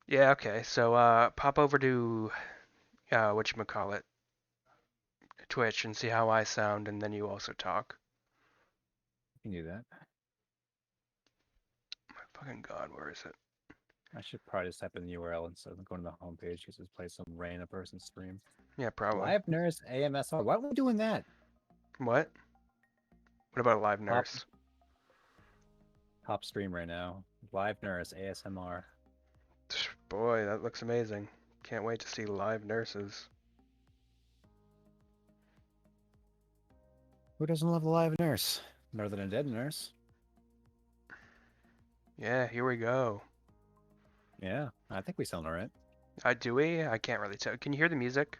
Yeah, okay. So pop over to whatchamacallit, Twitch and see how I sound, and then you also talk. You can do that. My fucking god, where is it? I should probably just type in the URL instead of going to the homepage because just play some random person stream. Yeah, probably. Live nurse AMSR. Why are we doing that? What? What about a live Top nurse? top stream right now. Live nurse ASMR. Boy, that looks amazing. Can't wait to see live nurses. Who doesn't love the live nurse? Better than a dead nurse. Yeah, here we go. Yeah, I think we sound alright. Do we? I can't really tell. Can you hear the music?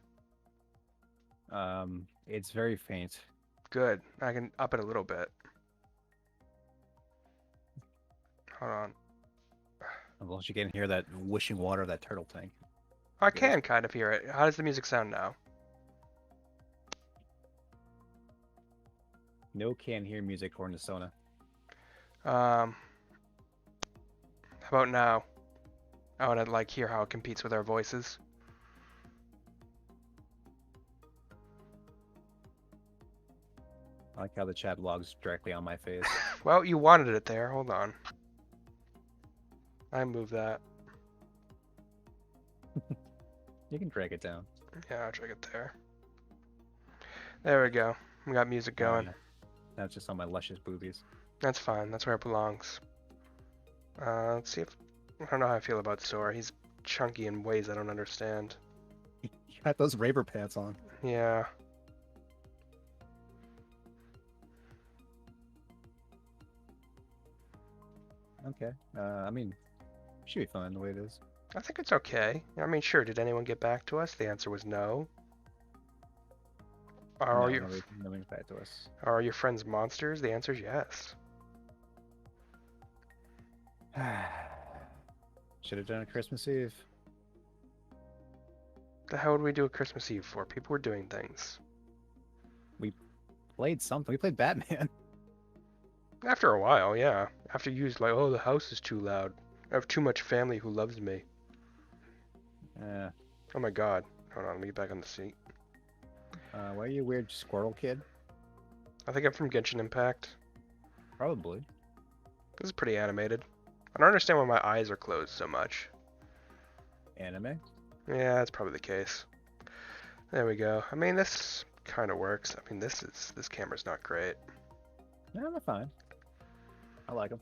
It's very faint. Good. I can up it a little bit. Hold on. Unless you can hear that wishing water of that turtle tank. I Good. can kind of hear it. How does the music sound now? No can hear music according to Sona. How about now? I want to like hear how it competes with our voices. I like how the chat logs directly on my face. Well, you wanted it there. Hold on. I moved that. You can drag it down. Yeah, I'll check it there. There we go. We got music Oh going. yeah. That's just on my luscious boobies. That's fine. That's where it belongs. Let's see if I don't know how I feel about Sora. He's chunky in ways I don't understand. You got those raver pants on. Yeah. Okay. I mean, should be fine the way it is. I think it's okay. I mean, sure. Did anyone get back to us? The answer was no. Are No, your nobody's back to us. are your friends monsters? The answer is yes. Should have done it Christmas Eve. The hell would we do a Christmas Eve for? People were doing things. Played something. We played Batman. After a while, yeah. After you was like, oh, the house is too loud. I have too much family who loves me. Uh, Oh my god. Hold on, let me get back on the seat. why are you a weird squirrel kid? I think I'm from Genshin Impact. Probably. This is pretty animated. I don't understand why my eyes are closed so much. Anime? Yeah, that's probably the case. There we go. I mean, this kind of works. I mean, this camera's not great. No, they're fine. I like them.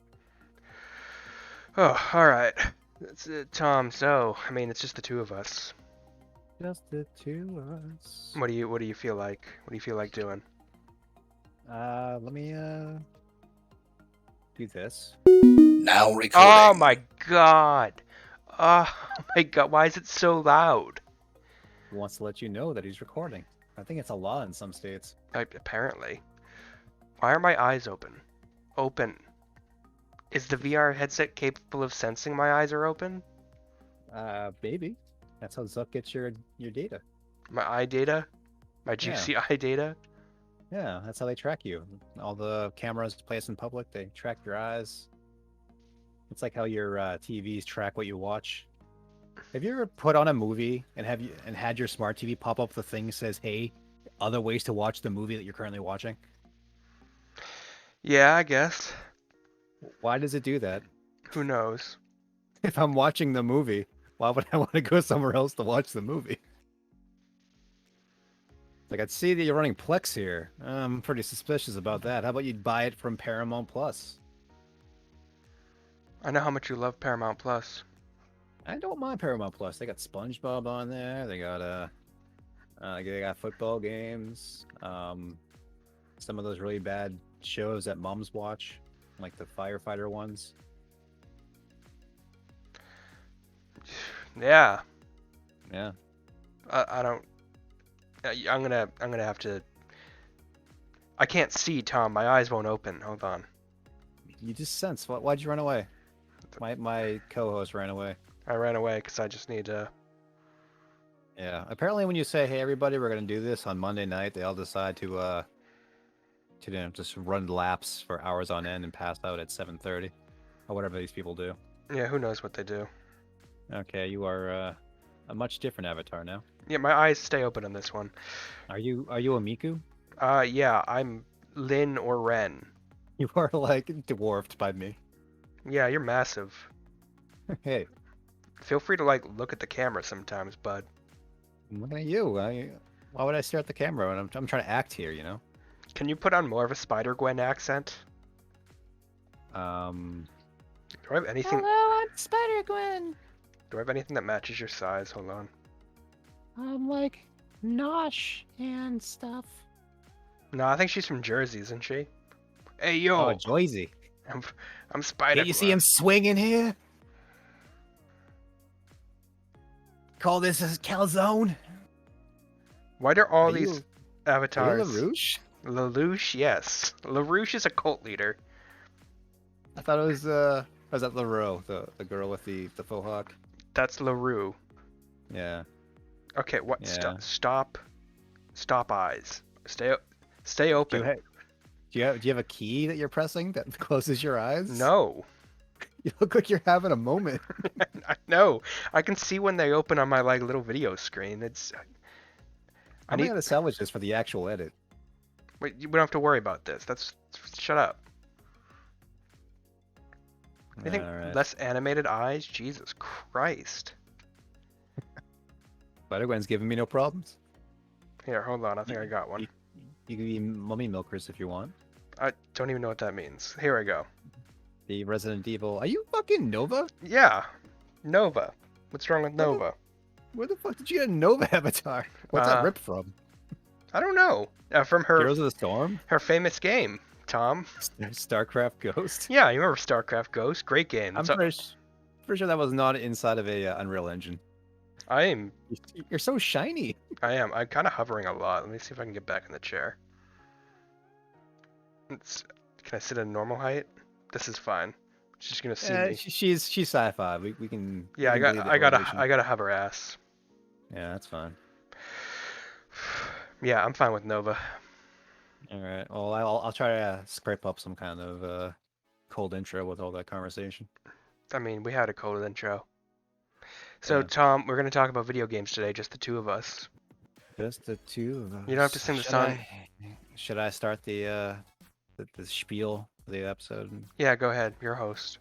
Oh, all right. That's it, Tom. So, I mean, it's just the two of us. Just the two of us. What do you feel like? What do you feel like doing? Let me do this. Now Oh recording. my god. Oh my god. Why is it so loud? He wants to let you know that he's recording. I think it's a law in some states. Apparently. Why are my eyes open? Open. Is the VR headset capable of sensing my eyes are open? Maybe. That's how Zuck gets your data. My eye data? My Yeah. juicy eye data? Yeah, that's how they track you. All the cameras placed in public, they track your eyes. It's like how your TVs track what you watch. Have you ever put on a movie and had your smart TV pop up the thing that says, "Hey, other ways to watch the movie that you're currently watching"? Yeah, I guess. Why does it do that? Who knows? If I'm watching the movie, why would I want to go somewhere else to watch the movie? Like, I'd see that you're running Plex here. I'm pretty suspicious about that. How about you buy it from Paramount Plus? I know how much you love Paramount Plus. I don't mind Paramount Plus. They got SpongeBob on there. They got football games. Some of those really bad shows that moms watch, like the firefighter ones. Yeah. Yeah. I don't. I'm gonna have to. I can't see, Tom. My eyes won't open. Hold on. You just sense. Why'd you run away? My co-host ran away. I ran away because I just need to. Yeah. Apparently, when you say, "Hey, everybody, we're gonna do this on Monday night," they all decide to just run laps for hours on end and pass out at 7:30 or whatever these people do. Yeah, who knows what they do. Okay, you are a much different avatar now. Yeah, my eyes stay open on this one. Are you a Miku? Yeah, I'm Lin or Ren. You are like dwarfed by me. Yeah, you're massive. Hey, Feel free to like look at the camera sometimes, bud. I'm looking at you. Why would I stare at the camera when I'm trying to act here? You know. Can you put on more of a Spider-Gwen accent? Um. Do I have anything? Hello, I'm Spider-Gwen. Do I have anything that matches your size? Hold on. I'm like Nosh and stuff. No, I think she's from Jersey, isn't she? Hey Oh, yo, Joyzy. I'm Can't Spider-Gwen. you see him swinging here? Call this a calzone? Why do all Are these you avatars? LaRouche? Lelouch, yes. LaRouche is a cult leader. I thought it was that LaRoe, the girl with the faux hawk? That's LaRue. Yeah. Okay, what? Yeah. Stop eyes. Stay Do you, open. ha- do you have a key that you're pressing that closes your eyes? No. You look like you're having a moment. I know. I can see when they open on my like little video screen. I I'm need. gonna salvage this for the actual edit. Wait, we don't have to worry about this. Shut up. Anything Alright. less animated eyes? Jesus Christ. Spider-Gwen's giving me no problems. Here, hold on. I think I got one. You can be mummy milkers if you want. I don't even know what that means. Here I go. The Resident Evil. Are you fucking Nova? Yeah. Nova. What's wrong with Nova? Where the fuck did you get a Nova avatar? What's that ripped from? I don't know. From her Heroes of the Storm? her famous game, Tom. StarCraft Ghost? Yeah, you remember StarCraft Ghost? Great game. I'm pretty sure that was not inside of a Unreal Engine. I am. You're so shiny. I am. I'm kind of hovering a lot. Let me see if I can get back in the chair. Can I sit at a normal height? This is fine. She's just gonna see me. She's sci-fi. We can. Yeah, we can believe the I got a hover ass. Yeah, that's fine. Yeah, I'm fine with Nova. All right. Well, I'll try to scrape up some kind of cold intro with all that conversation. I mean, we had a cold intro. So, Yeah. Tom, we're gonna talk about video games today, just the two of us. Just the two of us. You don't have to sing the song. Should I start the spiel of the episode? Yeah, go ahead. You're a host.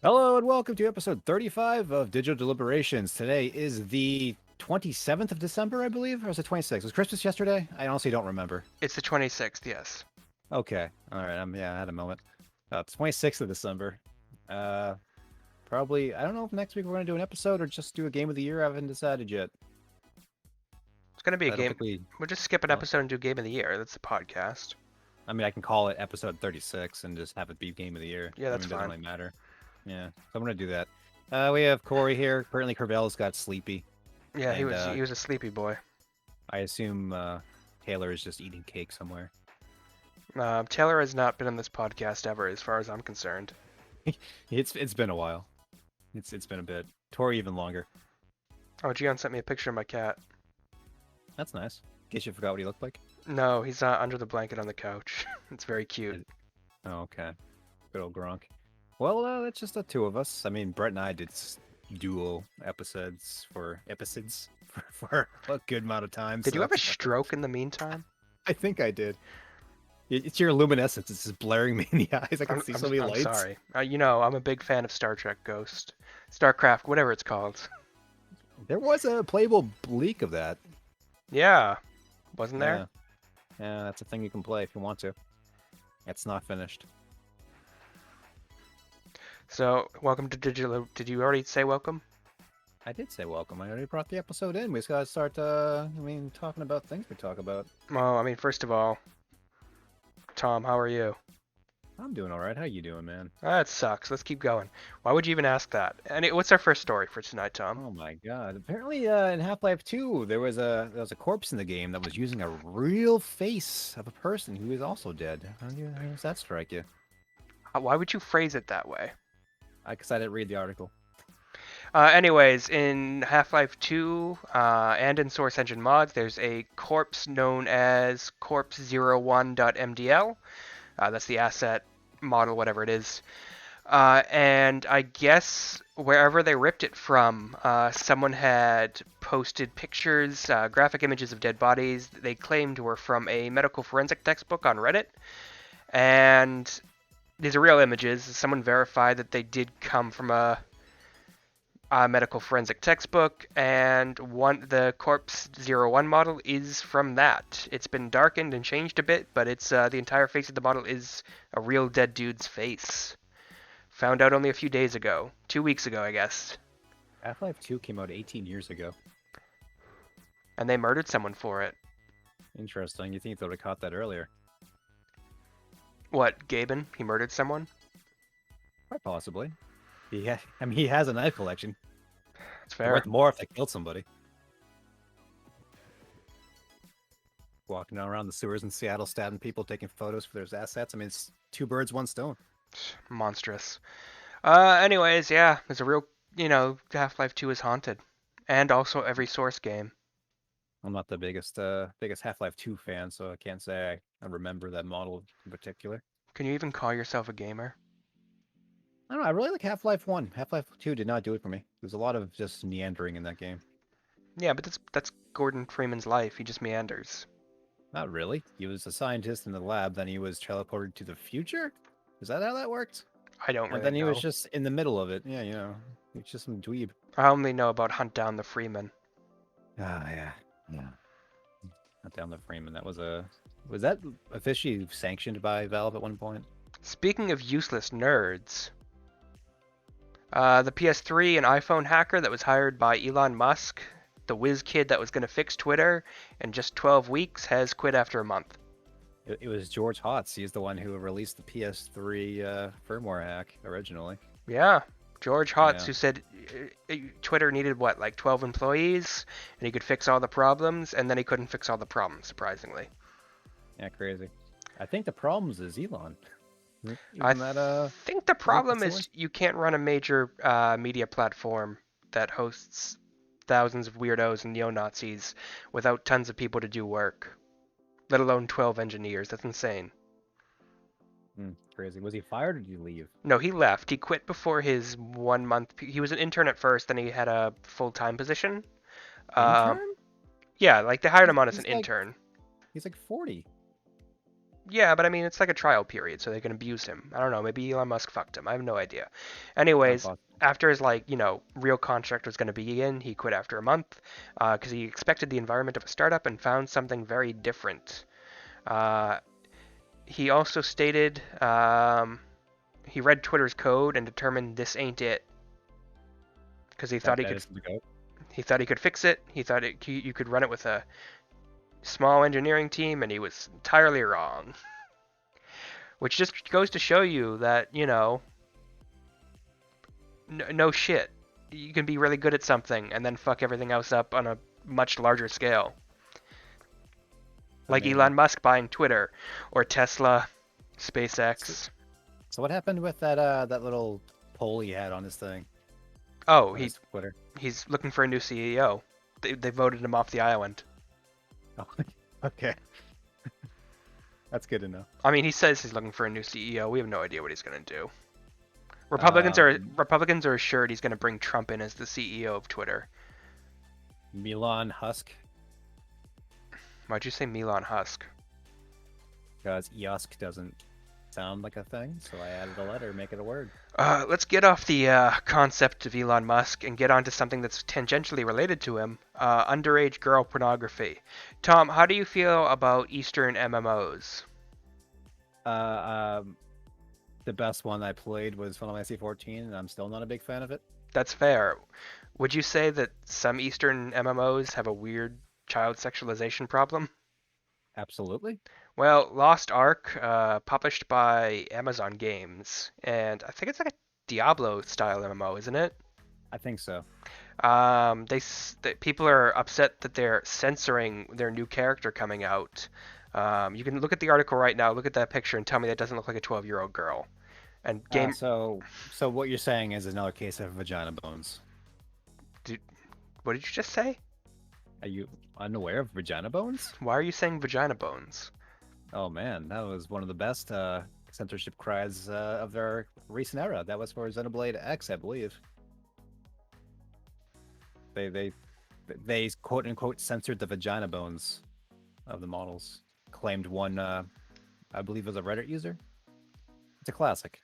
Hello and welcome to episode 35 of Digital Deliberations. Today is the 27th of December, I believe, or was it 26th? Was Christmas yesterday? I honestly don't remember. It's the 26th, yes. Okay, all right. I had a moment. It's 26th of December. Probably. I don't know if next week we're gonna do an episode or just do a game of the year. I haven't decided yet. It's gonna be I a don't game. think We'll just skip an episode and do Game of the Year. That's the podcast. I mean, I can call it episode 36 and just have it be game of the year. Yeah, that's It doesn't fine. really matter. Yeah, so I'm gonna do that. We have Cory here. Apparently, Carvel's got sleepy. Yeah, he And, was a sleepy boy. I assume Taylor is just eating cake somewhere. Taylor has not been on this podcast ever, as far as I'm concerned. It's been a while. It's been a bit. Tori even longer. Oh, Gian sent me a picture of my cat. That's nice. In case you forgot what he looked like. No, he's not under the blanket on the couch. It's very cute. Oh, okay. Good old Gronk. Well, it's just the two of us. I mean, Brett and I did duo episodes for for a good amount of time. Did so you have a that's- stroke in the meantime? I think I did. It's your luminescence. It's just blaring me in the eyes. I can see so many I'm lights. sorry. You know, I'm a big fan of Star Trek Ghost. StarCraft, whatever it's called. There was a playable leak of that. Yeah. Wasn't there? Yeah, that's a thing you can play if you want to. It's not finished. So, welcome to Digital. Did you already say welcome? I did say welcome. I already brought the episode in. We just gotta start, talking about things we talk about. Well, I mean, first of all, Tom, how are you? I'm doing all right. How you doing, man? That sucks. Let's keep going. Why would you even ask that? And what's our first story for tonight, Tom? Oh my god. Apparently, in Half-Life 2, there was a corpse in the game that was using a real face of a person who is also dead. How does that strike you? Why would you phrase it that way? Because I didn't read the article. Anyways, in Half-Life 2 and in Source Engine mods, there's a corpse known as corpse01.mdl. That's the asset model, whatever it is, And I guess wherever they ripped it from, someone had posted pictures, graphic images of dead bodies that they claimed were from a medical forensic textbook on Reddit. And these are real images. Someone verified that they did come from a medical forensic textbook, and the Corpse 01 model is from that. It's been darkened and changed a bit, but it's the entire face of the model is a real dead dude's face. Found out only a few days ago. 2 weeks ago, I guess. Half-Life 2 came out 18 years ago. And they murdered someone for it. Interesting. You think they would have caught that earlier? What, Gaben? He murdered someone? Quite possibly. He has a knife collection. It's They're fair. worth more if they killed somebody. Walking around the sewers in Seattle, stabbing people, taking photos for their assets. I mean, it's two birds, one stone. Monstrous. Anyways, yeah, there's a real, Half-Life 2 is haunted. And also every Source game. I'm not the biggest Half-Life 2 fan, so I can't say I remember that model in particular. Can you even call yourself a gamer? I don't know. I really like Half-Life 1. Half-Life 2 did not do it for me. There's a lot of just meandering in that game. Yeah, but that's Gordon Freeman's life. He just meanders. Not really. He was a scientist in the lab, then he was teleported to the future? Is that how that worked? I don't And really then he know. was just in the middle of it. Yeah, he's just some dweeb. I only know about Hunt Down the Freeman. Ah, yeah. Not down the Freeman. Was that officially sanctioned by Valve at one point? Speaking of useless nerds, the PS3 and iPhone hacker that was hired by Elon Musk, the whiz kid that was going to fix Twitter in just 12 weeks, has quit after a month. It was George Hotz. He's the one who released the PS3 firmware hack originally. Yeah, George Hotz, Yeah. who said Twitter needed, like 12 employees, and he could fix all the problems, and then he couldn't fix all the problems, surprisingly. Yeah, crazy. I think the problems is Elon. I think the problem is you can't run a major media platform that hosts thousands of weirdos and neo-Nazis without tons of people to do work, let alone 12 engineers. That's insane. Crazy. Was he fired or did he leave? No, he left. He quit before his 1 month. He was an intern at first, then he had a full-time position. Intern? Yeah, like they hired him on as He's an like- intern. He's like 40. Yeah, but I mean, it's like a trial period, so they can abuse him. I don't know, maybe Elon Musk fucked him. I have no idea. Anyways, after his, real contract was going to begin, he quit after a month because he expected the environment of a startup and found something very different. He also stated he read Twitter's code and determined this ain't it because he thought he could fix it. He thought you could run it with a small engineering team, and he was entirely wrong. Which just goes to show you that, no shit. You can be really good at something and then fuck everything else up on a much larger scale. Like Elon Musk buying Twitter, or Tesla, SpaceX. So what happened with that little poll he had on his thing? Oh, Twitter. He's looking for a new CEO. They voted him off the island. Oh, okay. That's good to know. I mean, he says he's looking for a new CEO. We have no idea what he's going to do. Republicans are assured he's going to bring Trump in as the CEO of Twitter. Elon Husk. Why'd you say Elon Husk? Because Yusk doesn't sound like a thing, so I added a letter, make it a word. Let's get off the concept of Elon Musk and get onto something that's tangentially related to him. Underage girl pornography. Tom, how do you feel about Eastern MMOs? The best one I played was Final Fantasy 14, and I'm still not a big fan of it. That's fair. Would you say that some Eastern MMOs have a weird child sexualization problem? Absolutely. Well, Lost Ark, published by Amazon Games, and I think it's like a Diablo-style MMO, isn't it? I think so. People are upset that they're censoring their new character coming out. You can look at the article right now, look at that picture, and tell me that doesn't look like a 12-year-old girl. And so what you're saying is another case of vagina bones. What did you just say? Are you unaware of vagina bones? Why are you saying vagina bones? Oh man, that was one of the best censorship cries of their recent era. That was for Xenoblade X, I believe. They quote unquote censored the vagina bones of the models. Claimed one, I believe, was a Reddit user. It's a classic.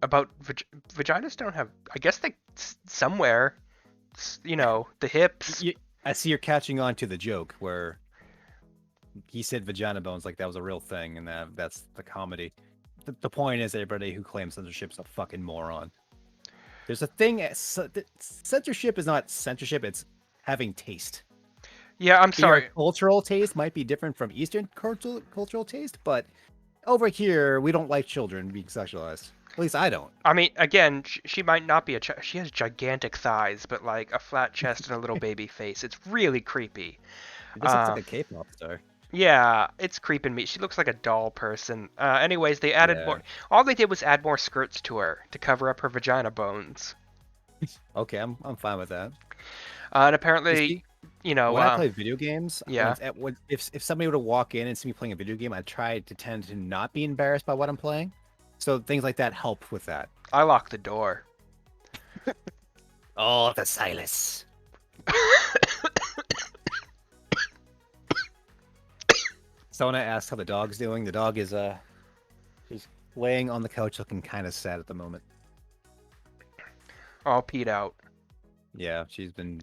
About vaginas don't have. I guess they somewhere. You know, the hips. I see you're catching on to the joke where he said vagina bones like that was a real thing, and that's the comedy. The point is, everybody who claims censorship's a fucking moron. There's a thing. Censorship is not censorship. It's having taste. Yeah, I'm sorry. Your cultural taste might be different from Eastern cultural taste, but over here we don't like children being sexualized. At least I don't. I mean, again, she might not be she has gigantic thighs, but like a flat chest and a little baby face. It's really creepy. It just looks like a K-pop star. Yeah, it's creeping me. She looks like a doll person. Anyways, they added more. All they did was add more skirts to her to cover up her vagina bones. Okay, I'm fine with that. And apparently, you know, when I play video games, yeah. If somebody were to walk in and see me playing a video game, I try to tend to not be embarrassed by what I'm playing. So things like that help with that. I lock the door. Oh, the silence. Sona asked how the dog's doing. The dog is she's laying on the couch looking kind of sad at the moment. All peed out. Yeah, she's been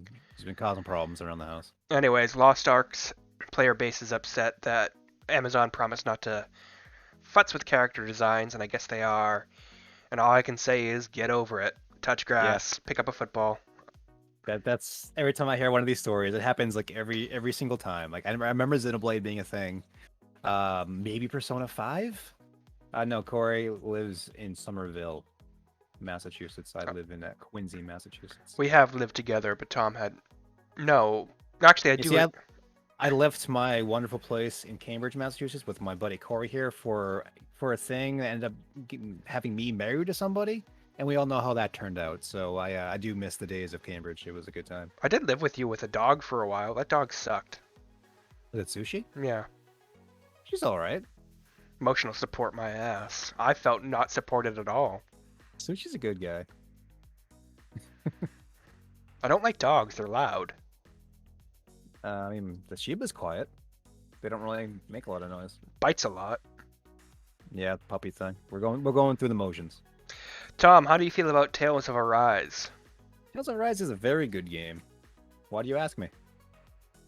causing problems around the house. Anyways, Lost Ark's player base is upset that Amazon promised not to futz with character designs, and I guess they are. And all I can say is get over it. Touch grass. Pick up a football. That's every time I hear one of these stories, it happens like every single time. Like I remember Xenoblade being a thing. Maybe Persona 5? No, Cory lives in Somerville, Massachusetts. I live in Quincy, Massachusetts. We have lived together, but Tom had no. Actually, I do. See, I left my wonderful place in Cambridge, Massachusetts, with my buddy Cory here for a thing that ended up having me married to somebody, and we all know how that turned out. So I do miss the days of Cambridge. It was a good time. I did live with you with a dog for a while. That dog sucked. Was it Sushi? Yeah. She's all right. Emotional support my ass. I felt not supported at all. Sushi's a good guy. I don't like dogs. They're loud. I mean, the Shiba's quiet. They don't really make a lot of noise. Bites a lot. Yeah, puppy thing. We're going through the motions. Tom, how do you feel about Tales of Arise? Tales of Arise is a very good game. Why do you ask me?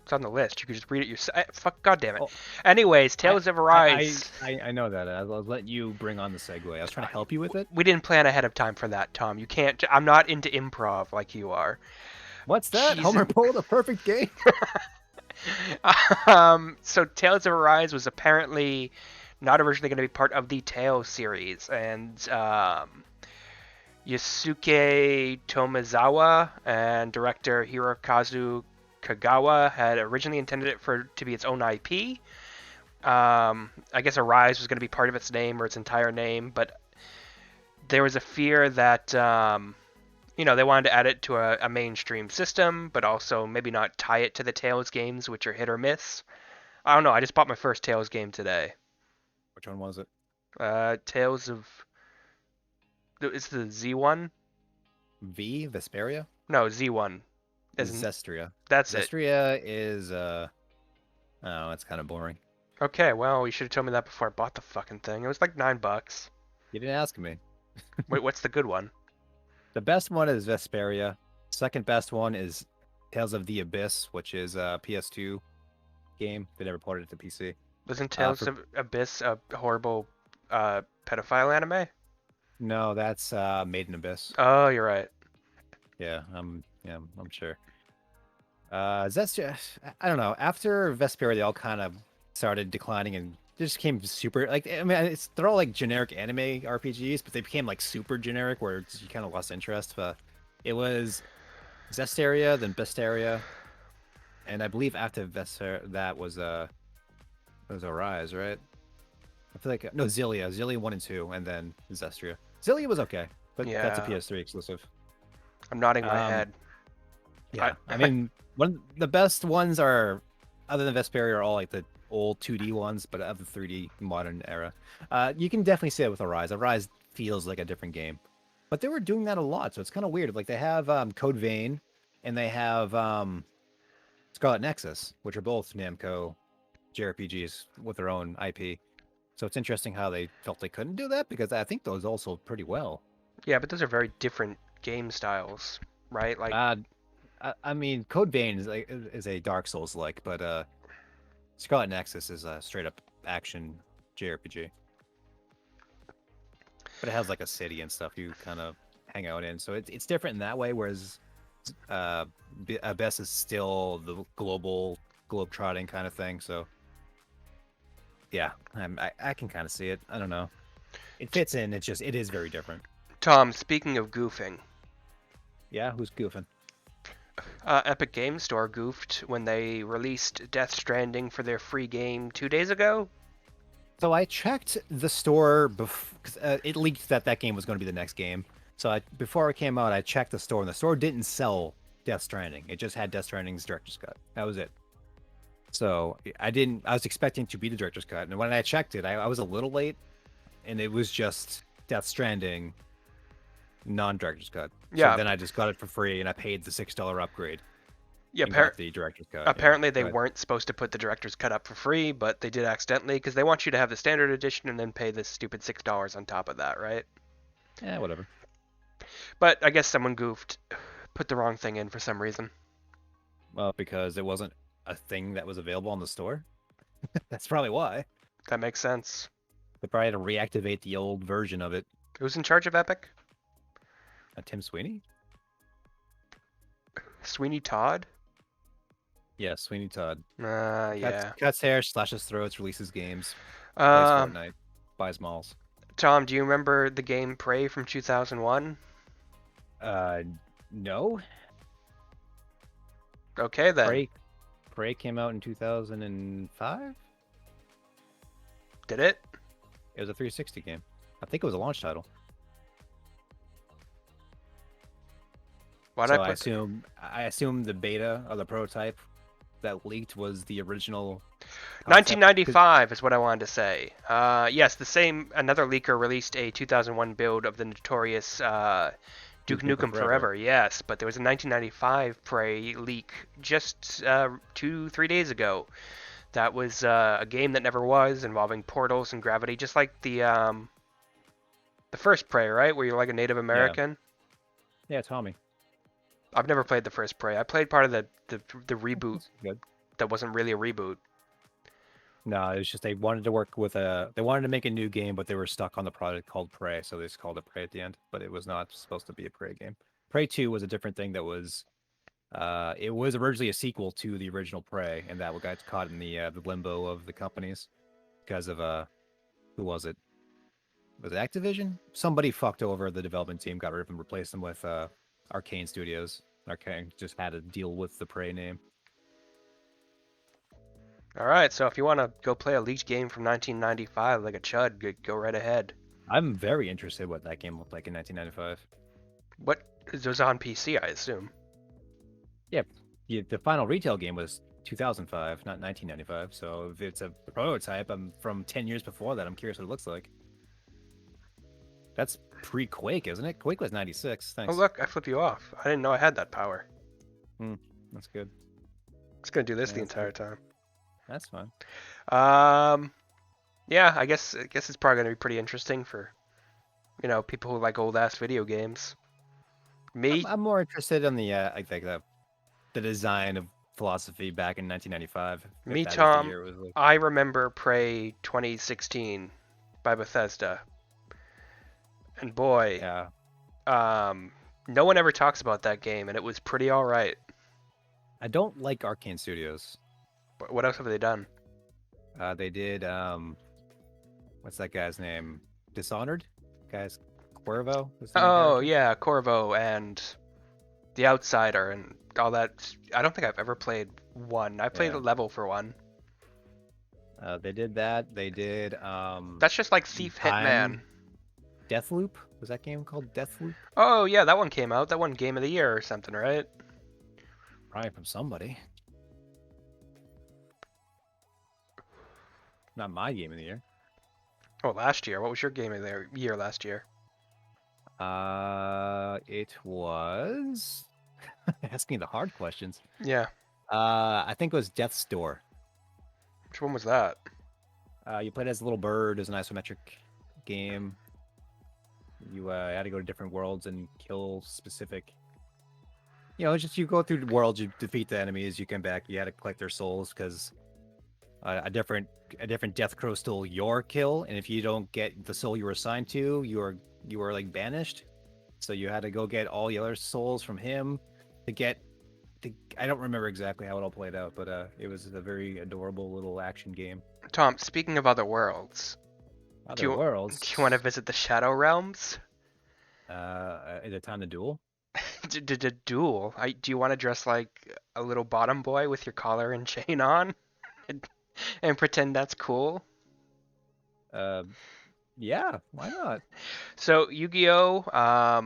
It's on the list. You could just read it yourself. Fuck, God damn it. Oh, anyways, Tales of Arise. I know that. I'll let you bring on the segue. I was trying to help you with it. We didn't plan ahead of time for that, Tom. You can't. I'm not into improv like you are. What's that? Jesus. Homer pulled a perfect game. So Tales of Arise was apparently not originally going to be part of the Tales series, and Yusuke Tomizawa and director Hirokazu Kagawa had originally intended it to be its own IP. I guess Arise was going to be part of its name or its entire name, but there was a fear that they wanted to add it to a mainstream system, but also maybe not tie it to the Tales games, which are hit or miss. I don't know. I just bought my first Tales game today. Which one was it? Tales of... It's the Z1? Vesperia? No, Z1. Zestria. That's Zestria is, oh, that's kind of boring. Okay, well, you should have told me that before I bought the fucking thing. It was like $9. You didn't ask me. Wait, what's the good one? The best one is Vesperia. Second best one is Tales of the Abyss, which is a PS2 game. They never ported it to PC. Wasn't Tales of Abyss a horrible pedophile anime? No, that's Made in Abyss. Oh, you're right. Yeah, I'm sure. Zestria, I don't know. After Vesperia, they all kind of started declining and just became super, like, I mean, they're all like generic anime RPGs, but they became like super generic where you kind of lost interest. But it was Zestiria, then Besteria, and I believe after Vesteria that was Arise, right? I feel like no, Xillia 1 and 2, and then Zestria. Xillia was okay, but that's a PS3 exclusive. I'm nodding my head. Yeah, I mean, the best ones are, other than Vesperia, are all like the old 2D ones, but of the 3D modern era. You can definitely say it with Arise. Arise feels like a different game, but they were doing that a lot, so it's kind of weird. Like they have Code Vein, and they have Scarlet Nexus, which are both Namco JRPGs with their own IP. So it's interesting how they felt they couldn't do that because I think those also pretty well. Yeah, but those are very different game styles, right? Like, Uh, I mean, Code Vein is a Dark Souls like, but Scarlet Nexus is a straight up action JRPG. But it has like a city and stuff you kind of hang out in, so it's different in that way. Whereas Abyss is still the globe trotting kind of thing. So yeah, I can kind of see it. I don't know. It fits in. It is very different. Tom, speaking of goofing, Yeah, who's goofing? Epic Game Store goofed when they released Death Stranding for their free game 2 days ago. So I checked the store before it leaked that that game was going to be the next game. So before it came out, I checked the store, and the store didn't sell Death Stranding. It just had Death Stranding's director's cut. That was it. So I didn't. I was expecting to be the director's cut, and when I checked it, I was a little late, and it was just Death Stranding, non-director's cut. Yeah. So then I just got it for free, and I paid the $6 upgrade. Yeah, And got the director's cut. apparently they But weren't supposed to put the director's cut up for free, but they did accidentally because they want you to have the standard edition and then pay this stupid $6 on top of that, right? yeah, whatever. But I guess someone goofed, put the wrong thing in for some reason. Well, because it wasn't a thing that was available on the store. That's probably why. That makes sense. They probably had to reactivate the old version of it. Who's in charge of Epic? Tim Sweeney? Sweeney Todd? Yeah, Sweeney Todd. Yeah. Cuts hair, slashes throats, releases games, plays Um, Fortnite, buys malls. Tom, do you remember the game Prey from 2001? No. Okay then. Prey came out in 2005? Did it? It was a 360 game. I think it was a launch title. Why'd So I put? I assume the beta or the prototype that leaked was the original concept. 1995 is what I wanted to say. Yes, another leaker released a 2001 build of the notorious Duke Nukem Forever. Yes, but there was a 1995 Prey leak just 2-3 days ago. That was a game that never was, involving portals and gravity, just like the first Prey, right? Where you're like a Native American. Yeah, Tommy. I've never played the first Prey. I played part of the reboot Good. that wasn't really a reboot. No, it was just they wanted to make a new game, but they were stuck on the product called Prey, so they just called it Prey at the end. But it was not supposed to be a Prey game. Prey 2 was a different thing that was it was originally a sequel to the original Prey, and that got caught in the limbo of the companies because of who was it? Was it Activision? Somebody fucked over the development team, got rid of them, replaced them with Arcane Studios. Arcane just had to deal with the Prey name. All right, so if you want to go play a leaked game from 1995 like a chud, go right ahead. I'm very interested what that game looked like in 1995. What it was on PC, I assume. Yeah, the final retail game was 2005, not 1995. So if it's a prototype, I'm from 10 years before that. I'm curious what it looks like. That's pre-Quake, isn't it? Quake was 96. Thanks. Oh look, I flipped you off. I didn't know I had that power. That's good. I was gonna do this the that's entire time. That's fine. Yeah, I guess it's probably gonna be pretty interesting for, people who like old ass video games. Me, I'm more interested in the the design of philosophy back in 1995. me, That is the Tom. year it was like. I remember Prey 2016 by Bethesda, and boy, Yeah, no one ever talks about that game, and it was pretty all right. I don't like Arcane Studios. What else have they done? They did what's that guy's name? Dishonored? Guys, Cuervo? is the main Oh character? yeah, Corvo and The Outsider and all that. I don't think I've ever played one. I played Yeah. a level for one. They did that. They did That's just like Thief Hitman. Deathloop? Was that game called Deathloop? Oh yeah, that one came out. That one Game of the Year or something, right? Probably from somebody. Not my game of the year. Oh, last year. What was your game of the year last year? It was asking the hard questions. Yeah. I think it was Death's Door. Which one was that? You played as a little bird. It was an isometric game. You had to go to different worlds and kill specific. It's just you go through the world, you defeat the enemies, you come back, you had to collect their souls because a different death crow stole your kill, and if you don't get the soul you were assigned to, you were like banished. So you had to go get all the other souls from him to get. I don't remember exactly how it all played out, but it was a very adorable little action game. Tom, speaking of other worlds, Other worlds. do you want to visit the Shadow Realms? Is it time to duel? Duel. Do you want to dress like a little bottom boy with your collar and chain on, and pretend that's cool? Yeah, why not? So Yu-Gi-Oh. I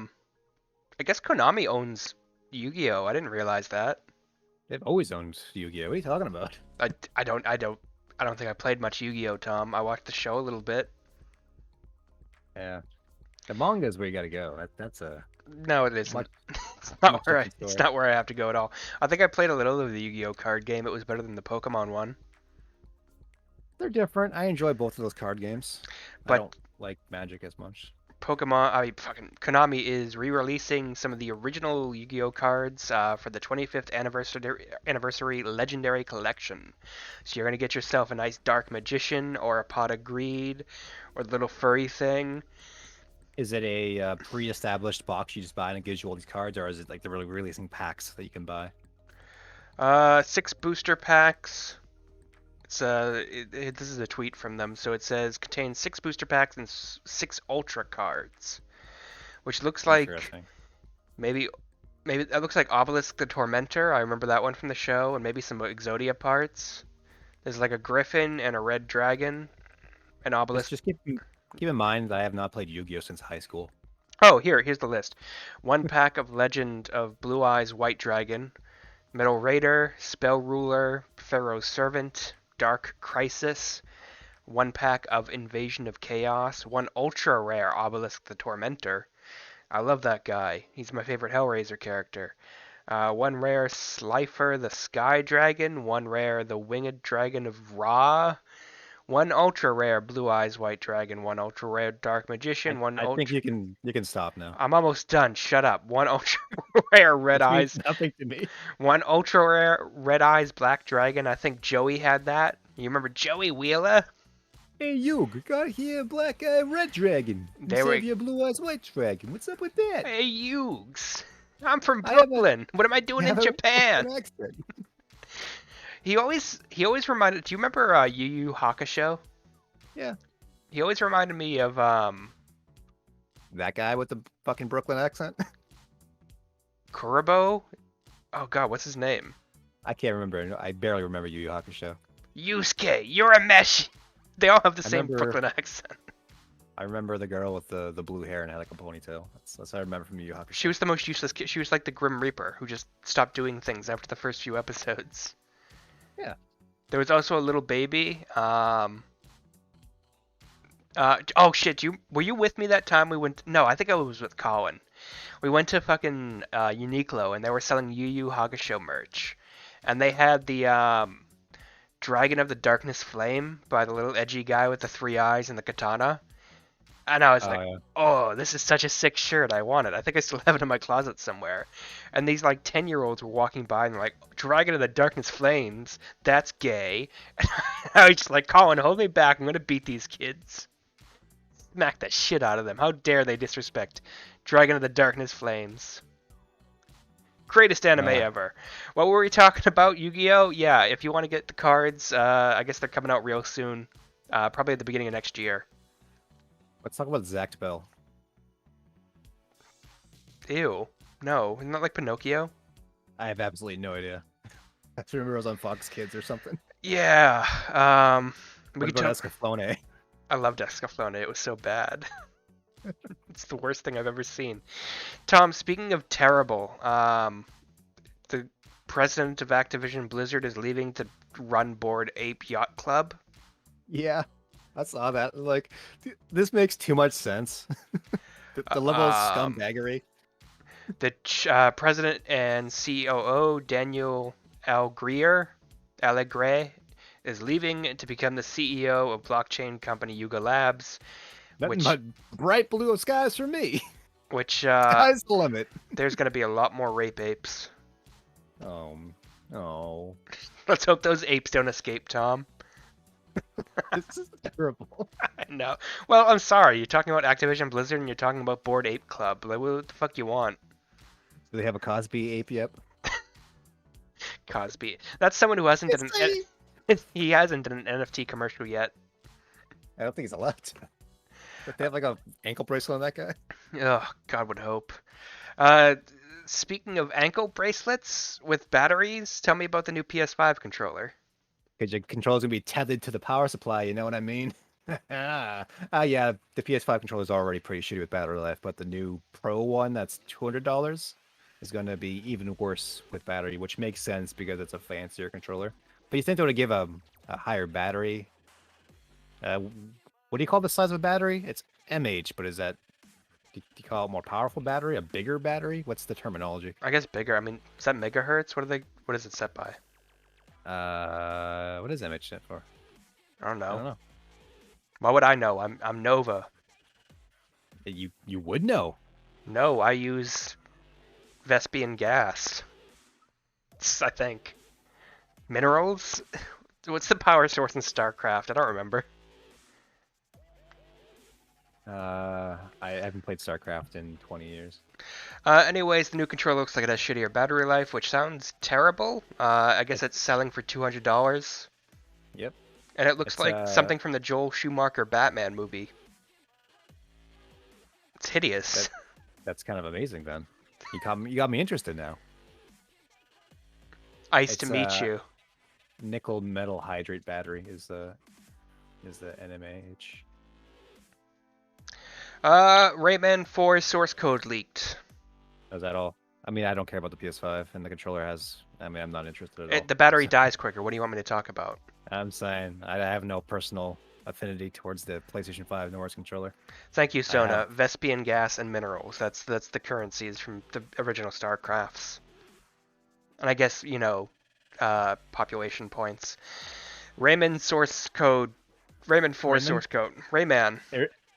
guess Konami owns Yu-Gi-Oh. I didn't realize that. They've always owned Yu-Gi-Oh. What are you talking about? I don't think I played much Yu-Gi-Oh, Tom. I watched the show a little bit. Yeah, the manga is where you got to go. That's a No, it isn't. much, It's not much where different it's story. not where I have to go at all. I think I played a little of the Yu-Gi-Oh card game. It was better than the Pokemon one. They're different. I enjoy both of those card games. I But don't like Magic as much. fucking Konami is re-releasing some of the original Yu-Gi-Oh cards for the 25th anniversary Legendary Collection. So you're gonna get yourself a nice Dark Magician or a Pot of Greed or the little furry thing. Is it a pre-established box you just buy and it gives you all these cards, or is it like they're really releasing packs that you can buy? 6 booster packs. This is a tweet from them, so it says contains 6 booster packs and 6 ultra cards, which looks like Interesting. maybe that looks like Obelisk the Tormentor. I remember that one from the show, and maybe some Exodia parts. There's like a griffin and a red dragon, an obelisk. Just keep in mind that I have not played Yu-Gi-Oh since high school. Oh, here's the list. 1 pack of Legend of Blue Eyes White Dragon, Metal Raider, Spell Ruler, Pharaoh's Servant, Dark Crisis, 1 pack of Invasion of Chaos, 1 ultra rare Obelisk the Tormentor. I love that guy. He's my favorite Hellraiser character. 1 rare Slifer the Sky Dragon, 1 rare the Winged Dragon of Ra, 1 ultra rare Blue Eyes White Dragon, 1 ultra rare Dark Magician, 1 I think ultra. you can stop now. I'm almost done. Shut up. 1 ultra rare Red Which means Eyes. nothing to me. 1 ultra rare Red Eyes Black Dragon. I think Joey had that. You remember Joey Wheeler? Hey, you got here, black eye, red dragon. They were- your blue eyes, white dragon. What's up with that? Hey, Yugs. I'm from I have a- Brooklyn. What am I doing in Japan? Accent. He always reminded. Do you remember Yu Yu Hakusho? Yeah. He always reminded me of That guy with the fucking Brooklyn accent? Kurobo. Oh God, what's his name? I can't remember. I barely remember Yu Yu Hakusho. Yusuke. You're a mesh. They all have the same remember- Brooklyn accent. I remember the girl with the blue hair and had like a ponytail. That's what I remember from Yu Yu Hakusho. She was the most useless kid. She was like the Grim Reaper who just stopped doing things after the first few episodes. Yeah. There was also a little baby. Oh shit! Were you with me that time we went? No, I think I was with Colin. We went to fucking Uniqlo and they were selling Yu Yu Hakusho merch, and they had the Dragon of the Darkness Flame by the little edgy guy with the 3 eyes and the katana. And I was like, yeah. oh, this is such a sick shirt. I want it. I think I still have it in my closet somewhere. And these like 10-year-olds were walking by and they're like, Dragon of the Darkness Flames, that's gay. And I was just like, Colin, hold me back. I'm going to beat these kids. Smack that shit out of them. How dare they disrespect Dragon of the Darkness Flames. Greatest anime ever. What were we talking about? Yu-Gi-Oh? Yeah, if you want to get the cards, I guess they're coming out real soon. Probably at the beginning of next year. Let's talk about Zact Bell. Ew. No, isn't that like Pinocchio? I have absolutely no idea. I just remember it was on Fox Kids or something. Yeah. What about Escaflowne? I loved Escaflowne. It was so bad. It's the worst thing I've ever seen. Tom, speaking of terrible, the president of Activision Blizzard is leaving to run Bored Ape Yacht Club. Yeah, I saw that. Like, this makes too much sense. The level of Um, scumbaggery. the president and COO Daniel Alegre is leaving to become the CEO of blockchain company Yuga Labs, Nothing which but bright blue skies for me. which Sky's the limit. there's going to be a lot more rape apes. Um, oh, Let's hope those apes don't escape, Tom. this is terrible. No. Well, I'm sorry. You're talking about Activision Blizzard and you're talking about Bored Ape Club. Like, what the fuck you want? Do they have a Cosby ape yet? Cosby. That's someone who hasn't It's done a... an he hasn't done an NFT commercial yet. I don't think he's allowed to. But they have like a ankle bracelet on that guy. Oh, God would hope. Uh, Speaking of ankle bracelets with batteries, tell me about the new PS5 controller. Because your controller's gonna be tethered to the power supply. You know what I mean? Yeah, the PS5 controller is already pretty shitty with battery life, but the new Pro one that's $200 is gonna be even worse with battery, which makes sense because it's a fancier controller. But you think they would give a higher battery? What do you call the size of a battery? It's mAh, but is that do you call it more powerful battery, a bigger battery? What's the terminology? I guess bigger. I mean, is that megahertz? What are they? What is it set by? What is mAh stand for? I don't I don't know. know. Why would I know? I'm Nova. You would know. No, I use Vespian gas. I think minerals. What's the power source in StarCraft? I don't remember. I haven't played StarCraft in 20 years. Anyways, the new controller looks like it has shittier battery life, which sounds terrible. I guess it's selling for $200, Yep. and it looks It's like something from the Joel Schumacher Batman movie. It's hideous. that's kind of amazing then. You got me interested now. Ice to It's meet you. nickel metal hydrate battery is the NMAH. Rayman 4 source code leaked. Is that all? I mean, I don't care about the PS5 and the controller has. I mean, I'm not interested at all. The battery dies quicker. What do you want me to talk about? I'm saying I have no personal affinity towards the PlayStation 5 nor its controller. Thank you, I have. Sona. Vespian gas and minerals. That's the currencies from the original StarCrafts. And I guess, population points. Rayman source code. Rayman 4 Raymond? source code. Rayman.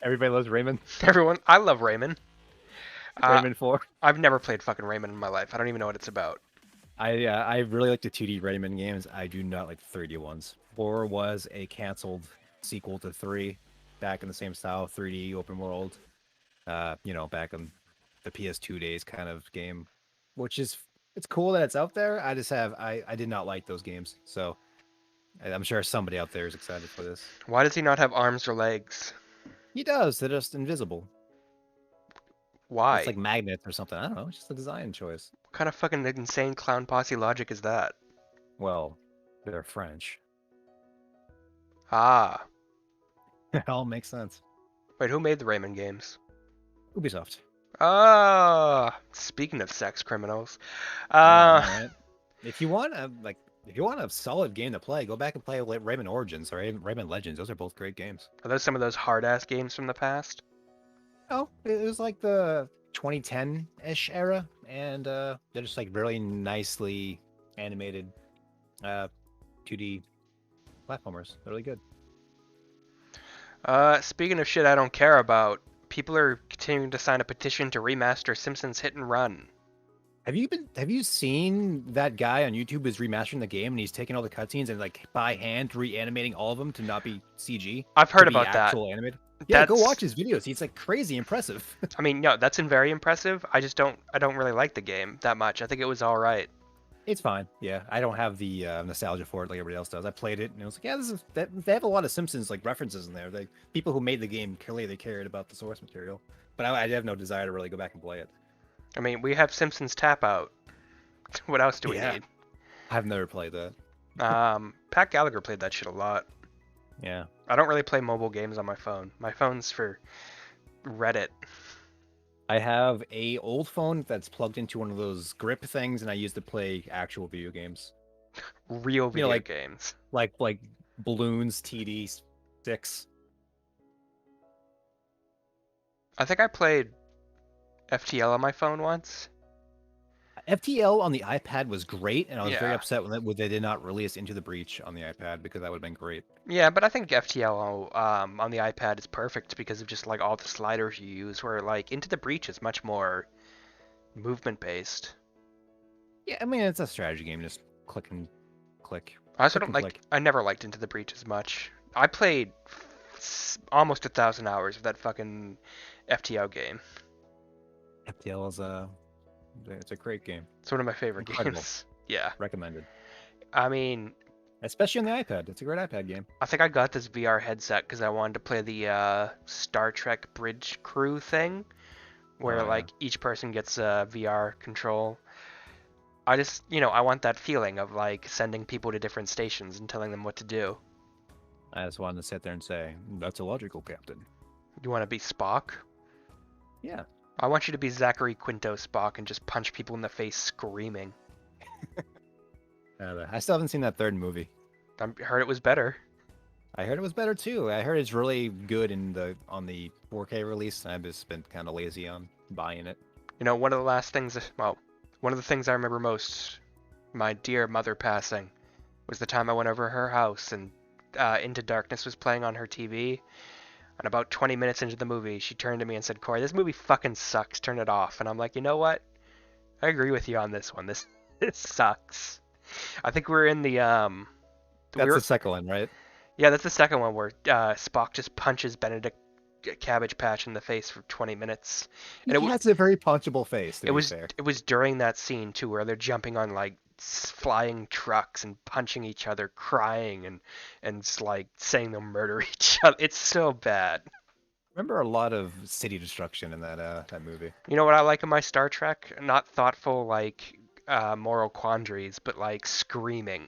Everybody loves Raymond. Everyone, I love Rayman. Raymond 4. I've never played fucking Rayman in my life. I don't even know what it's about. I really like the 2D Rayman games. I do not like the 3D ones. 4 was a canceled sequel to 3, back in the same style, 3D open world. Back in the PS2 days kind of game, which is it's cool that it's out there. I did not like those games, so I'm sure somebody out there is excited for this. Why does he not have arms or legs? He does. They're just invisible. It's Why? like magnets or something. I don't know. It's just a design choice. What kind of fucking insane clown posse logic is that? Well, they're French. Ah. It all makes sense. Wait, who made the Rayman games? Ubisoft. Ah. Speaking of sex criminals. Yeah, I Uh, know, right? If you want a solid game to play, go back and play Rayman Origins or Rayman Legends. Those are both great games. are those some of those hard-ass games from the past? Oh, it was like the 2010-ish era, and they're just like really nicely animated 2D platformers. They're really good. Speaking of shit I don't care about, people are continuing to sign a petition to remaster Simpsons Hit and Run. Have you seen that guy on YouTube who's remastering the game and he's taking all the cutscenes and like by hand reanimating all of them to not be CG, I've to heard be about that. actual animated? Yeah, go That's, watch his videos. He's like crazy impressive. I mean, no, that's very impressive. I don't really like the game that much. I think it was all right. It's fine. Yeah, I don't have the nostalgia for it like everybody else does. I played it and it was like, yeah, they have a lot of Simpsons like references in there. Like people who made the game clearly they cared about the source material, but I have no desire to really go back and play it. I mean, we have Simpsons Tap Out. What else do we Yeah. need? I've never played that. Pat Gallagher played that shit a lot. Yeah. I don't really play mobile games on my phone. My phone's for Reddit. I have a old phone that's plugged into one of those grip things, and I use to play actual video games. Real video like games. like Balloons, TD, 6. I think I played FTL on my phone once. FTL on the iPad was great, and I was very Yeah. upset when they did not release Into the Breach on the iPad because that would have been great. Yeah, but I think FTL on the iPad is perfect because of just like all the sliders you use. Where like Into the Breach is much more movement based. Yeah, I mean it's a strategy game, just click and click, I also click don't and like. click. I never liked Into the Breach as much. I played almost 1,000 hours of that fucking FTL game. FTL is it's a great game, It's one of my favorite incredible, games. Yeah. recommended, I mean, especially on the iPad. It's a great iPad game. I think I got this VR headset because I wanted to play the Star Trek Bridge Crew thing, where Oh yeah, like each person gets a VR control. I just, I want that feeling of like sending people to different stations and telling them what to do. I just wanted to sit there and say that's illogical, Captain. You want to be Spock? Yeah, I want you to be Zachary Quinto Spock and just punch people in the face screaming. I still haven't seen that third movie. I heard it was better. I heard it was better too. I heard it's really good on the 4K release. I've just been kind of lazy on buying it. One of the last things, well, one of the things I remember most, my dear mother passing, was the time I went over her house and Into Darkness was playing on her TV. And about 20 minutes into the movie, she turned to me and said, "Cory, this movie fucking sucks. Turn it off." And I'm like, you know what? I agree with you on this one. This sucks. I think we're in the That's the second one, right? yeah, that's the second one where Spock just punches Benedict Cabbage Patch in the face for 20 minutes, and He has a very punchable face, to it be was fair. it was during that scene too where they're jumping on like flying trucks and punching each other, crying and like saying they'll murder each other. It's so bad. Remember a lot of city destruction in that movie. You know what I like in my Star Trek? Not thoughtful like moral quandaries, but like screaming.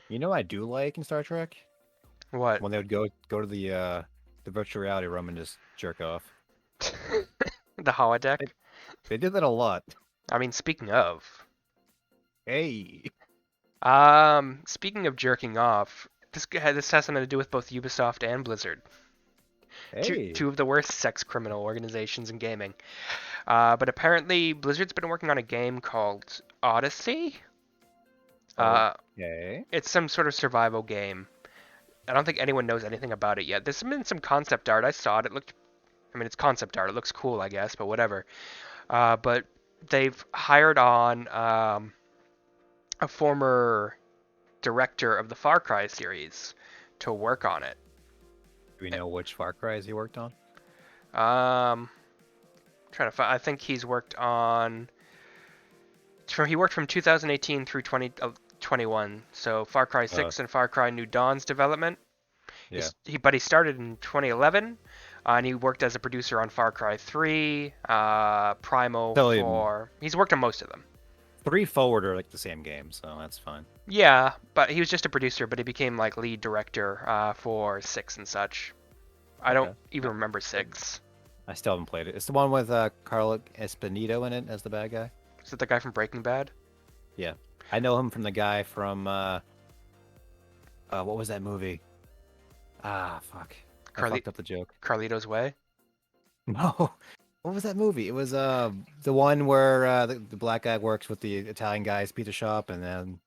You know what I do like in Star Trek? What? When they would go to the virtual reality room and just jerk off. The holodeck? They, they did that a lot. I mean, speaking of, Hey, speaking of jerking off, this has something to do with both Ubisoft and Blizzard. Two hey. two of the worst sex criminal organizations in gaming. But apparently Blizzard's been working on a game called Odyssey. Uh, Okay. it's some sort of survival game. I don't think anyone knows anything about it yet. There's been some concept art. I saw it. I mean, it's concept art. It looks cool, I guess, but whatever. But they've hired on a former director of the Far Cry series to work on it. Do we know which Far Cry's he worked on? Um, trying to find. I think he's worked on. He worked from 2018 through 2021. So Far Cry Uh, 6 and Far Cry New Dawn's development. yeah. But he started in 2011, and he worked as a producer on Far Cry 3, Primal So 4. He's worked on most of them. 3 forward are like the same game, so that's fine. Yeah, but he was just a producer, but he became like lead director for 6 and such. I don't Okay. even remember 6. I still haven't played it. It's the one with Carlo Esposito in it as the bad guy. Is it the guy from Breaking Bad? Yeah. I know him from the guy from what was that movie? Ah, fuck. I Carli- fucked up the joke. Carlito's Way? No. What was that movie? It was the one where the black guy works with the Italian guy's pizza shop, and then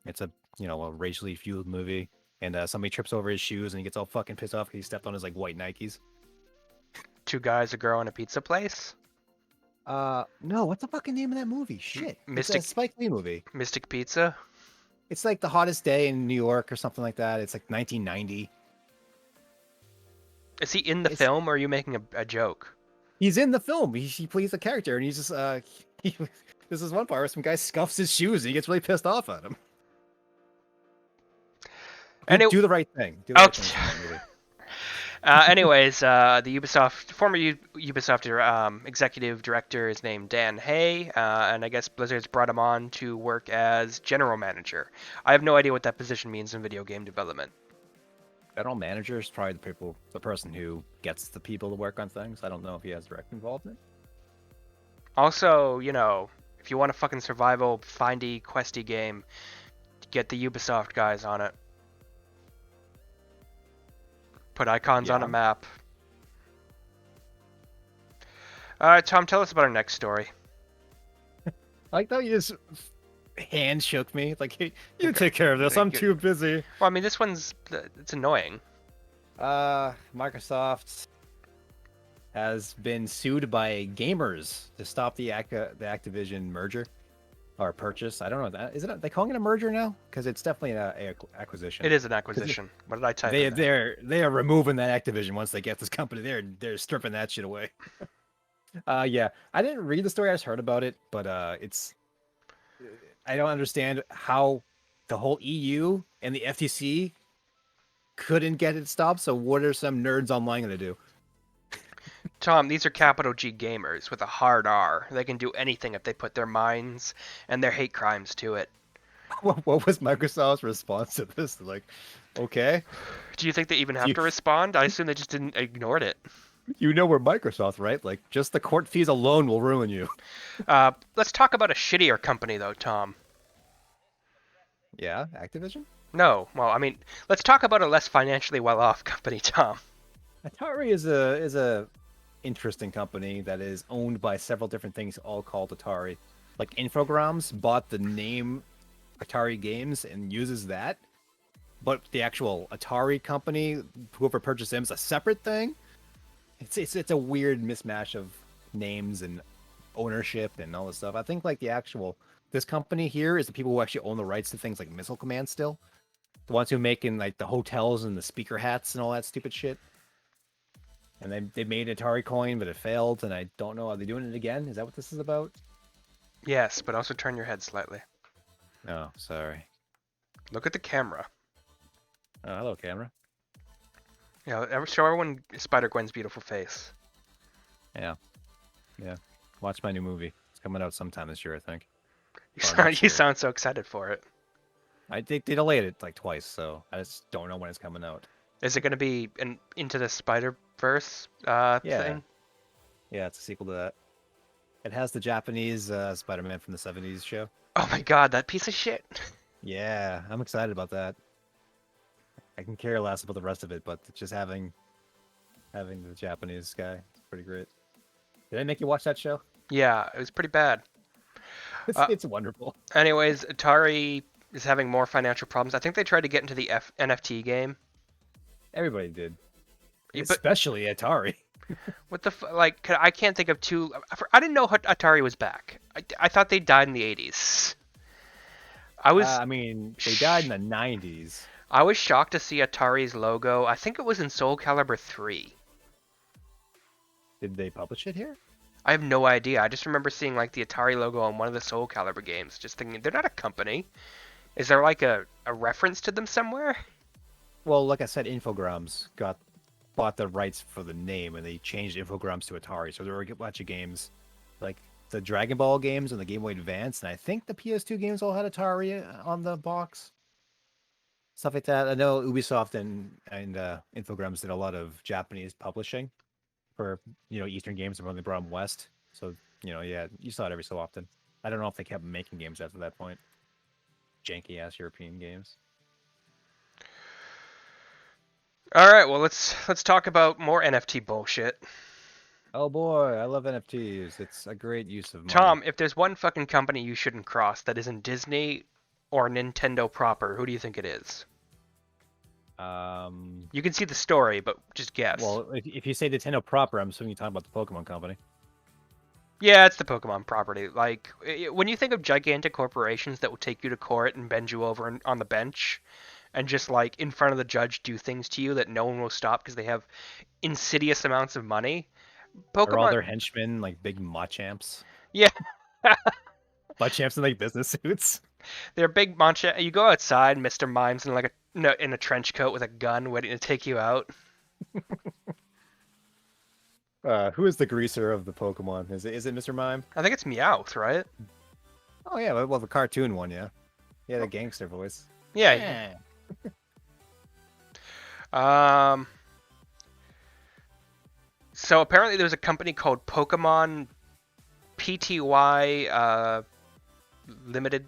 it's a racially fueled movie, and somebody trips over his shoes and he gets all fucking pissed off because he stepped on his like white Nikes. Two guys, a girl, and a pizza place? No, what's the fucking name of that movie? Shit. It's a Mystic Spike Lee movie. Mystic Pizza? It's like the hottest day in New York or something like that. It's like 1990. Is he in the It's film, or are you making a joke? He's in the film. He plays the character, and he's just he, this is one part where some guy scuffs his shoes and he gets really pissed off at him. And Do the right thing. Do the right thing in that movie. Anyways, the former Ubisoft executive director is named Dan Hay, and I guess Blizzard's brought him on to work as general manager. I have no idea what that position means in video game development. General manager is probably the person who gets the people to work on things. I don't know if he has direct involvement. Also, if you want a fucking survival, findy, questy game, get the Ubisoft guys on it. Put icons on a Yeah. map. All right, Tom, tell us about our next story. I like that you just hand shook me. Like, hey, you Okay. take care of this. I'm too busy. Well, I mean, this one's it's annoying. Microsoft has been sued by gamers to stop the Activision merger or purchase. I don't know that is it. They calling it a merger now? Because it's definitely an acquisition. It is an 'Cause acquisition. What did I type They in there? they are removing that Activision once they get this company. They're stripping that shit away. Yeah, I didn't read the story. I just heard about it, but it's I don't understand how the whole EU and the FTC couldn't get it stopped. So what are some nerds online gonna do? Tom, these are capital G gamers with a hard R. They can do anything if they put their minds and their hate crimes to it. What was Microsoft's response to this? Like, okay, Do you think they even have you to respond? I assume they just didn't ignored it. you know we're Microsoft, right? Like, just the court fees alone will ruin you. Let's talk about a shittier company, though, Tom. Yeah, Activision. No, well, I mean, let's talk about a less financially well-off company, Tom. Atari is a interesting company that is owned by several different things, all called Atari. Like Infogrames bought the name Atari Games and uses that, but the actual Atari company, whoever purchased them, is a separate thing. It's a weird mismatch of names and ownership and all this stuff. I think like this company here is the people who actually own the rights to things like Missile Command still. The ones who making like the hotels and the speaker hats and all that stupid shit. And they made an Atari coin, but it failed, and I don't know. Are they doing it again? Is that what this is about? Yes, but also turn your head slightly. Oh, sorry. Look at the camera. Oh, hello, camera. Show everyone Spider-Gwen's beautiful face. Yeah. Watch my new movie. It's coming out sometime this year, I think. You sound so excited for it. They delayed it like twice, so I just don't know when it's coming out. Is it going to be an Into the Spider-Verse Yeah. thing? Yeah, it's a sequel to that. It has the Japanese Spider-Man from the 70s show. Oh my god, that piece of shit. Yeah, I'm excited about that. I can care less about the rest of it, but just having the Japanese guy is pretty great. Did I make you watch that show? Yeah, it was pretty bad. It's wonderful. Anyways, Atari is having more financial problems. I think they tried to get into the NFT game. Everybody did, But especially Atari. what the like? I can't think of two. I didn't know Atari was back. I thought they died in the 80s. I mean, they died in the 90s. I was shocked to see Atari's logo. I think it was in Soul Calibur 3. Did they publish it here? I have no idea. I just remember seeing like the Atari logo on one of the Soul Calibur games. Just thinking, they're not a company. Is there like a reference to them somewhere? Well, like I said, Infogrames bought the rights for the name, and they changed Infogrames to Atari. So there were a bunch of games, like the Dragon Ball games and the Game Boy Advance, and I think the PS2 games all had Atari on the box. Stuff like that. I know Ubisoft and Infogrames did a lot of Japanese publishing for Eastern games, and when they brought them West. So yeah, you saw it every so often. I don't know if they kept making games after that point. Janky ass European games. All right, well let's talk about more NFT bullshit. Oh boy, I love NFTs. It's a great use of money. Tom, if there's one fucking company you shouldn't cross that isn't Disney or Nintendo proper, who do you think it is? You can see the story, but just guess. Well, if you say Nintendo proper, I'm assuming you're talking about the Pokemon Company. Yeah, it's the Pokemon property. Like, when you think of gigantic corporations that will take you to court and bend you over on the bench, and just like in front of the judge do things to you that no one will stop because they have insidious amounts of money. Are all Pokemon, their henchmen like big Machamps? yeah, Machamps in like business suits? they're big mancha. You go outside, Mr. Mime's in like in a trench coat with a gun waiting to take you out. Who is the greaser of the Pokemon? Is it Mr. Mime? I think it's Meowth, right? Oh yeah, well the cartoon one, yeah. Yeah, the gangster voice. Yeah. So apparently there's a company called Pokemon PTY Limited.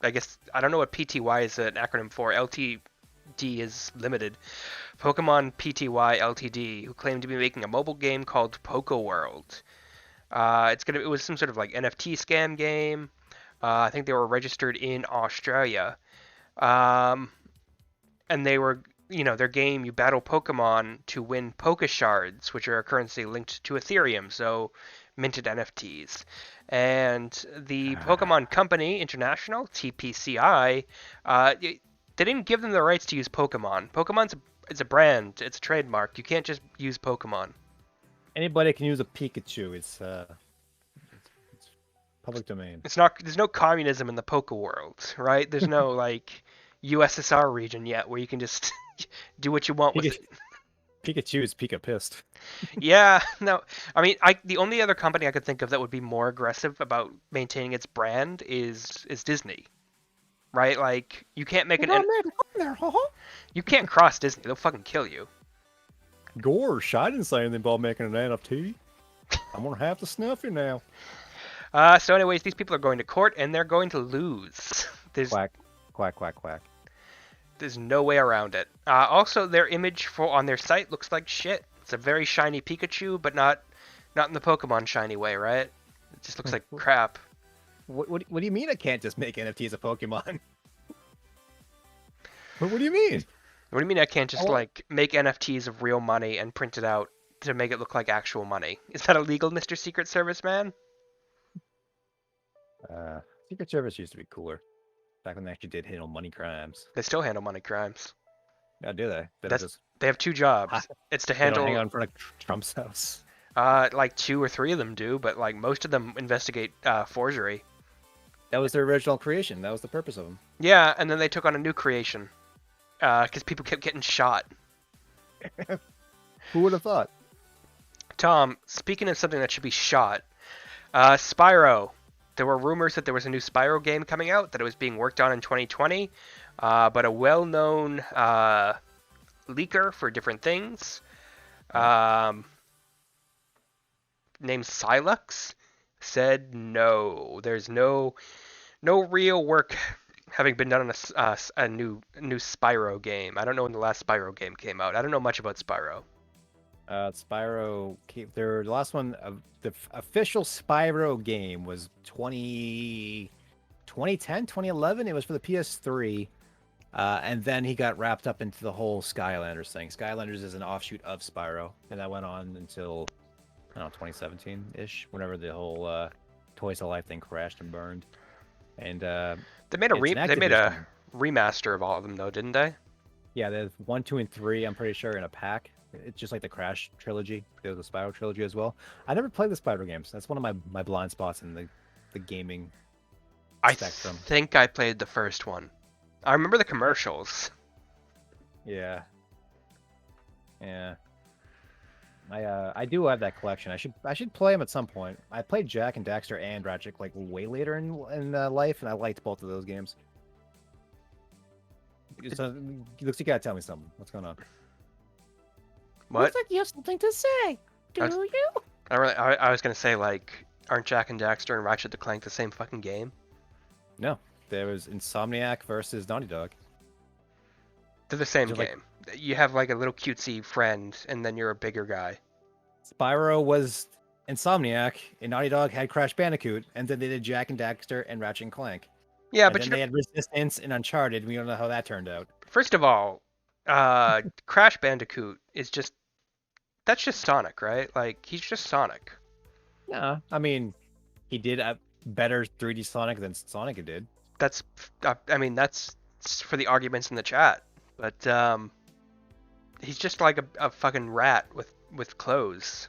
I guess I don't know what PTY is an acronym for. D is limited, Pokemon Pty Ltd, who claimed to be making a mobile game called Poco World. It was some sort of like NFT scam game. I think they were registered in Australia. Um, and they were, their game, you battle Pokemon to win Poke Shards, which are a currency linked to Ethereum, so minted NFTs. And the Pokemon Company International, TPCI, they didn't give them the rights to use Pokemon. It's a brand, it's a trademark. You can't just use Pokemon. Anybody can use a Pikachu. It's public domain. There's no communism in the Poke world, right? There's no like USSR region yet where you can just do what you want with it. Pikachu is Pika pissed. Yeah, no. I mean, the only other company I could think of that would be more aggressive about maintaining its brand is Disney. Right? Like you can't make you can't cross Disney. They'll fucking kill you. Gosh, I didn't say anything about making an NFT. I'm gonna have to snuff you now. So anyways, these people are going to court and they're going to lose. Quack, quack, quack, quack. There's no way around it. Also, their image on their site looks like shit. It's a very shiny Pikachu, but not in the Pokemon shiny way, right? It just looks like crap. What do you mean I can't just make NFTs of Pokemon? What do you mean? What do you mean I can't just like make NFTs of real money and print it out to make it look like actual money? Is that illegal, Mr. Secret Service man? Secret Service used to be cooler. Back when they actually did handle money crimes. They still handle money crimes. Yeah, do they? They have two jobs. It's to handle. They don't hang out in front of Trump's house. Like 2 or 3 of them do, but like most of them investigate forgery. That was their original creation. That was the purpose of them. Yeah, and then they took on a new creation because people kept getting shot. Who would have thought? Tom, speaking of something that should be shot, Spyro. There were rumors that there was a new Spyro game coming out, that it was being worked on in 2020, but a well-known leaker for different things, named Silux, said no. There's no real work having been done on a new Spyro game. I don't know when the last Spyro game came out. I don't know much about Spyro. Spyro, the last one, the official Spyro game was 2010, 2011. It was for the PS3. And then he got wrapped up into the whole Skylanders thing. Skylanders is an offshoot of Spyro. And that went on until, I don't know, 2017-ish, whenever the whole Toys to Life thing crashed and burned. And they made a remaster of all of them, though, didn't they? Yeah, there's 1, 2, and 3, I'm pretty sure, in a pack. It's just like the Crash trilogy. There's the Spyro trilogy as well. I never played the Spyro games. That's one of my blind spots in the gaming spectrum. I think I played the first one. I remember the commercials. Yeah. I do have that collection. I should play them at some point. I played Jak and Daxter and Ratchet like way later in life, and I liked both of those games. So, looks like you gotta tell me something. What's going on? What? Looks like you have something to say. Do you? I was gonna say, like, aren't Jak and Daxter and Ratchet the Clank the same fucking game? No, there was Insomniac versus Naughty Dog. They're the same game. You have like a little cutesy friend, and then you're a bigger guy. Spyro was Insomniac, and Naughty Dog had Crash Bandicoot, and then they did Jak and Daxter and Ratchet and Clank. Yeah, and but then they had Resistance and Uncharted. And we don't know how that turned out. First of all, Crash Bandicoot is that's just Sonic, right? Like, he's just Sonic. Yeah, I mean, he did a better 3D Sonic than Sonic did. That's for the arguments in the chat. But he's just like a fucking rat with clothes.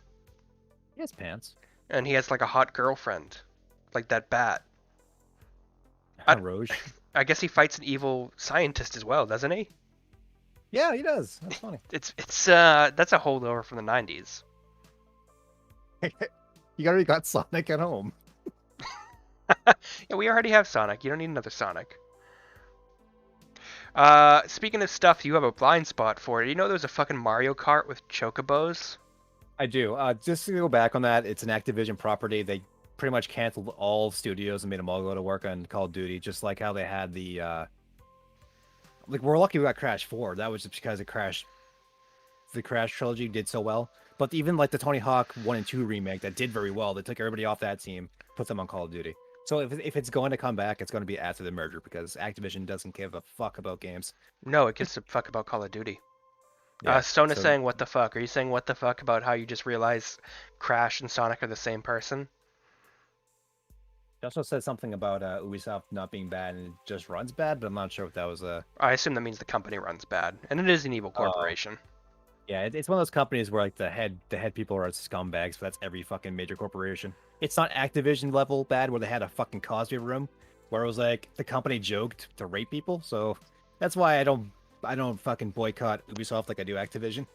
He has pants. And he has like a hot girlfriend, like that bat. Rouge. I guess he fights an evil scientist as well, doesn't he? Yeah, he does. That's funny. It's that's a holdover from the 90s. You already got Sonic at home. Yeah, we already have Sonic. You don't need another Sonic. Speaking of stuff, you have a blind spot for it. You know there's a fucking Mario Kart with chocobos? I do. Just to go back on that, it's an Activision property. They pretty much canceled all studios and made them all go to work on Call of Duty, just like how they had the like we're lucky we got Crash 4. That was just because the Crash trilogy did so well. But even like the Tony Hawk 1 and 2 remake that did very well, they took everybody off that team, put them on Call of Duty. So if it's going to come back, it's going to be after the merger because Activision doesn't give a fuck about games. No, it gives a fuck about Call of Duty. Yeah. Stone is So saying, what the fuck? Are you saying what the fuck about how you just realize Crash and Sonic are the same person? he also said something about Ubisoft not being bad and it just runs bad, but I'm not sure if that was I assume that means the company runs bad, and it is an evil Oh. corporation. Yeah, it's one of those companies where like the head people are scumbags, but that's every fucking major corporation. It's not Activision level bad where they had a fucking Cosby room where it was like the company joked to rape people. So that's why I don't fucking boycott Ubisoft like I do Activision.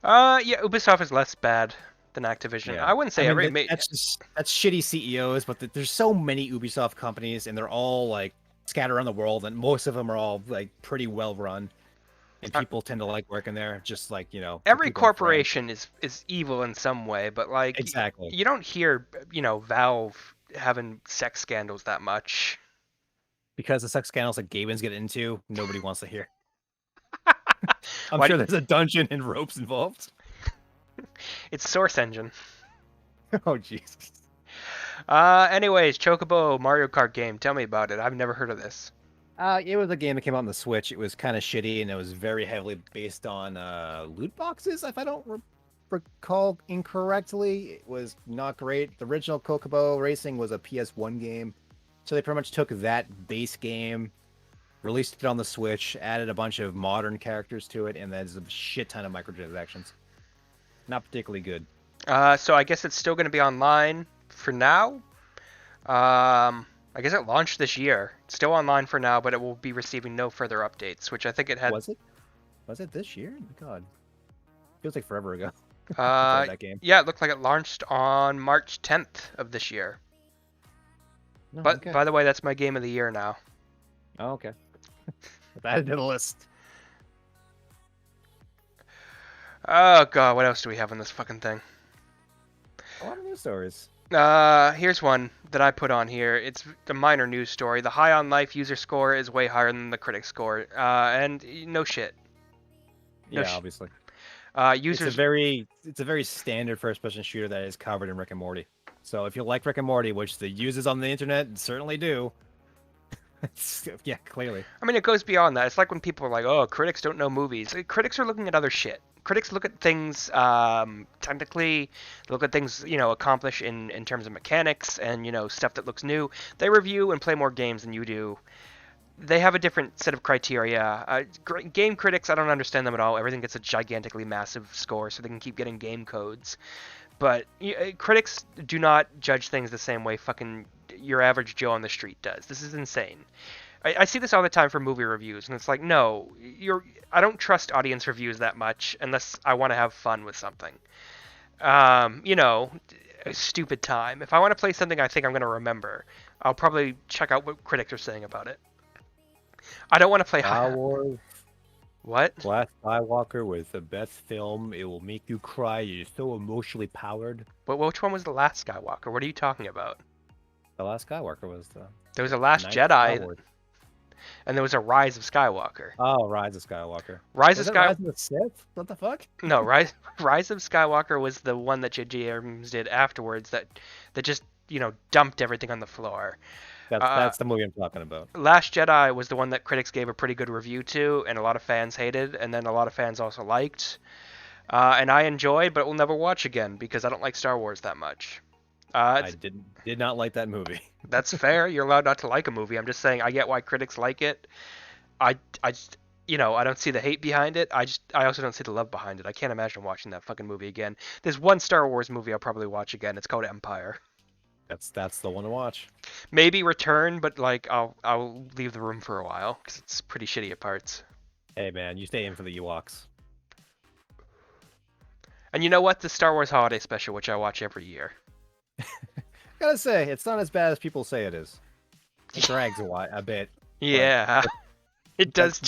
Yeah, Ubisoft is less bad than Activision. Yeah. I wouldn't say every. That's shitty CEOs, but there's so many Ubisoft companies and they're all like scattered around the world, and most of them are all like pretty well run. And people tend to like working there, just like, you know. Every people in France. corporation is evil in some way, but like Exactly. you don't hear, Valve having sex scandals that much. Because the sex scandals that Gabens get into, nobody wants to hear. I'm Why sure do- there's a dungeon and ropes involved. It's Source Engine. Oh, Jesus. Anyways, Chocobo Mario Kart game. Tell me about it. I've never heard of this. It was a game that came out on the Switch. It was kind of shitty, and it was very heavily based on loot boxes, if I don't recall incorrectly. It was not great. The original Chocobo Racing was a PS1 game, so they pretty much took that base game, released it on the Switch, added a bunch of modern characters to it, and there's a shit ton of microtransactions. Not particularly good. So I guess it's still going to be online for now. I guess it launched this year. It's still online for now, but it will be receiving no further updates, which I think it had. Was it? Was it this year? God, feels like forever ago. That game. Yeah, it looked like it launched on March 10th of this year. No, But okay. by the way, that's my game of the year now. Oh, okay. Added to the list. Oh god, what else do we have on this fucking thing? A lot of news stories. Here's one that I put on here. It's a minor news story. The High on Life user score is way higher than the critic score. And no shit. No Yeah, obviously. Users. It's a very standard first-person shooter that is covered in Rick and Morty. So if you like Rick and Morty, which the users on the internet certainly do, yeah, clearly. I mean, it goes beyond that. It's like when people are like, "Oh, critics don't know movies." Critics are looking at other shit. Critics look at things technically, look at things accomplish in terms of mechanics and stuff that looks new. They review and play more games than you do. They have a different set of criteria. Game critics, I don't understand them at all. Everything gets a gigantically massive score so they can keep getting game codes. But critics do not judge things the same way fucking your average Joe on the street does. This is insane. I see this all the time for movie reviews, and it's like, no, I don't trust audience reviews that much unless I want to have fun with something. A stupid time. If I want to play something I think I'm going to remember, I'll probably check out what critics are saying about it. I don't want to play Star Wars. What? Last Skywalker was the best film. It will make you cry. You're so emotionally powered. But which one was the last Skywalker? What are you talking about? The Last Skywalker was the. There was a Last Ninth Jedi, and there was a Rise of Skywalker. Oh, Rise of Skywalker. Rise Was of it Rise of the Sith? What the fuck? No, Rise of Skywalker was the one that J.J. Abrams did afterwards that just dumped everything on the floor. That's the movie I'm talking about. Last Jedi was the one that critics gave a pretty good review to, and a lot of fans hated, and then a lot of fans also liked. And I enjoyed, but will never watch again because I don't like Star Wars that much. I did not like that movie. That's fair. You're allowed not to like a movie. I'm just saying I get why critics like it. I just, I don't see the hate behind it. I also don't see the love behind it. I can't imagine watching that fucking movie again. There's one Star Wars movie I'll probably watch again. It's called Empire. That's the one to watch. Maybe Return, but like I'll leave the room for a while because it's pretty shitty at parts. Hey man, you stay in for the Ewoks. And you know what? The Star Wars Holiday Special, which I watch every year. Gotta say, it's not as bad as people say it is. It drags a bit. Yeah, it does.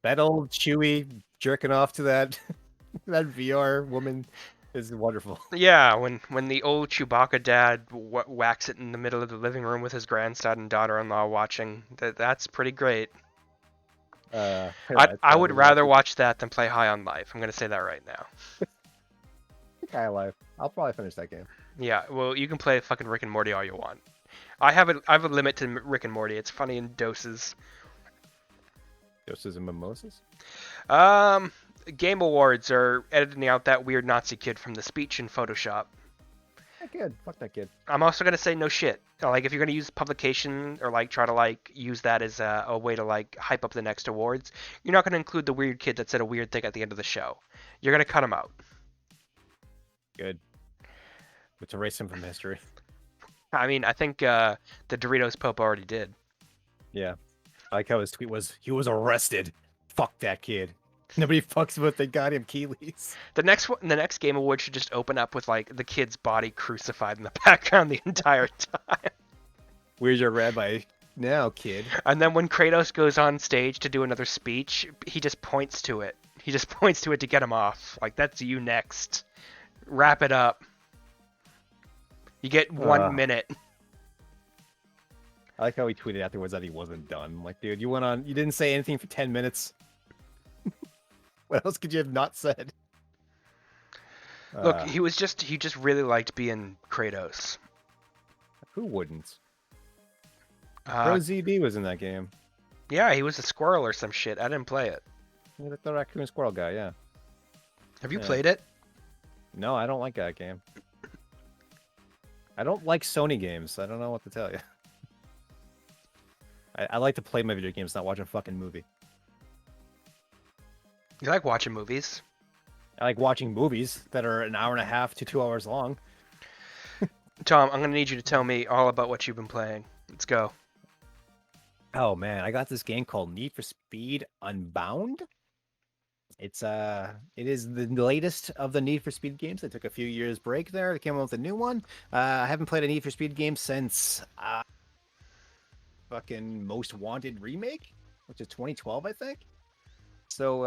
That old Chewie jerking off to that that VR woman is wonderful. Yeah, when the old Chewbacca dad whacks it in the middle of the living room with his grandson and daughter-in-law watching, that's pretty great. I would rather watch that than play High on Life. I'm gonna say that right now. High on Life. I'll probably finish that game. Yeah, well, you can play fucking Rick and Morty all you want. I have a limit to Rick and Morty. It's funny in doses. Doses and mimosas. Um, Game Awards are editing out that weird Nazi kid from the speech in Photoshop. That kid. Fuck that kid. I'm also gonna say no shit. Like if you're gonna use publication or like try to like use that as a way to like hype up the next awards, you're not gonna include the weird kid that said a weird thing at the end of the show. You're gonna cut him out. Good. Let's erase him from history. I mean, I think the Doritos Pope already did. Yeah. I like how his tweet was, he was arrested. Fuck that kid. Nobody fucks with the goddamn Keeleys. The next Game Award should just open up with like the kid's body crucified in the background the entire time. Where's your rabbi now, kid? And then when Kratos goes on stage to do another speech, he just points to it. He just points to it to get him off. Like, that's you next. Wrap it up. You get 1 minute. I like how he tweeted afterwards that he wasn't done. I'm like, dude, you didn't say anything for 10 minutes. What else could you have not said? Look, he just really liked being Kratos. Who wouldn't? Pro ZB was in that game. Yeah, he was a squirrel or some shit. I didn't play it. You're the raccoon squirrel guy, yeah. Have you played it? No, I don't like that game. I don't like Sony games. I don't know what to tell you. I like to play my video games, not watch a fucking movie. You like watching movies? I like watching movies that are an hour and a half to 2 hours long. Tom, I'm gonna need you to tell me all about what you've been playing. Let's go. Oh man, I got this game called Need for Speed Unbound. It is the latest of the Need for Speed games. They took a few years break there. They came out with a new one. I haven't played a Need for Speed game since fucking Most Wanted remake, which is 2012, I think. So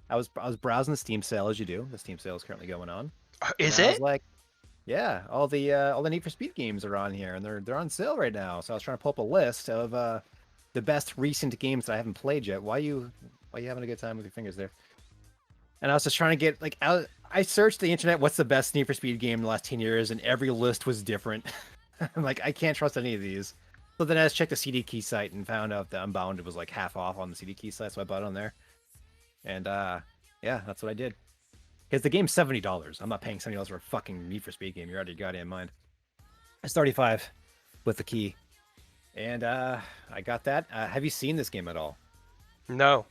I was browsing the Steam sale as you do. The Steam sale is currently going on. Is I it? was like, yeah, all the Need for Speed games are on here, and they're on sale right now. So I was trying to pull up a list of the best recent games that I haven't played yet. Why you having a good time with your fingers there? And I was just trying to get like I searched the internet. What's the best Need for Speed game in the last 10 years? And every list was different. I'm like, I can't trust any of these. So then I just checked the CD Key site and found out that Unbound was like half off on the CD Key site, so I bought it on there. And yeah, that's what I did. Because the game's $70. I'm not paying $70 for a fucking Need for Speed game. You're out of your goddamn mind. It's 35 with the key. And I got that. Have you seen this game at all? No.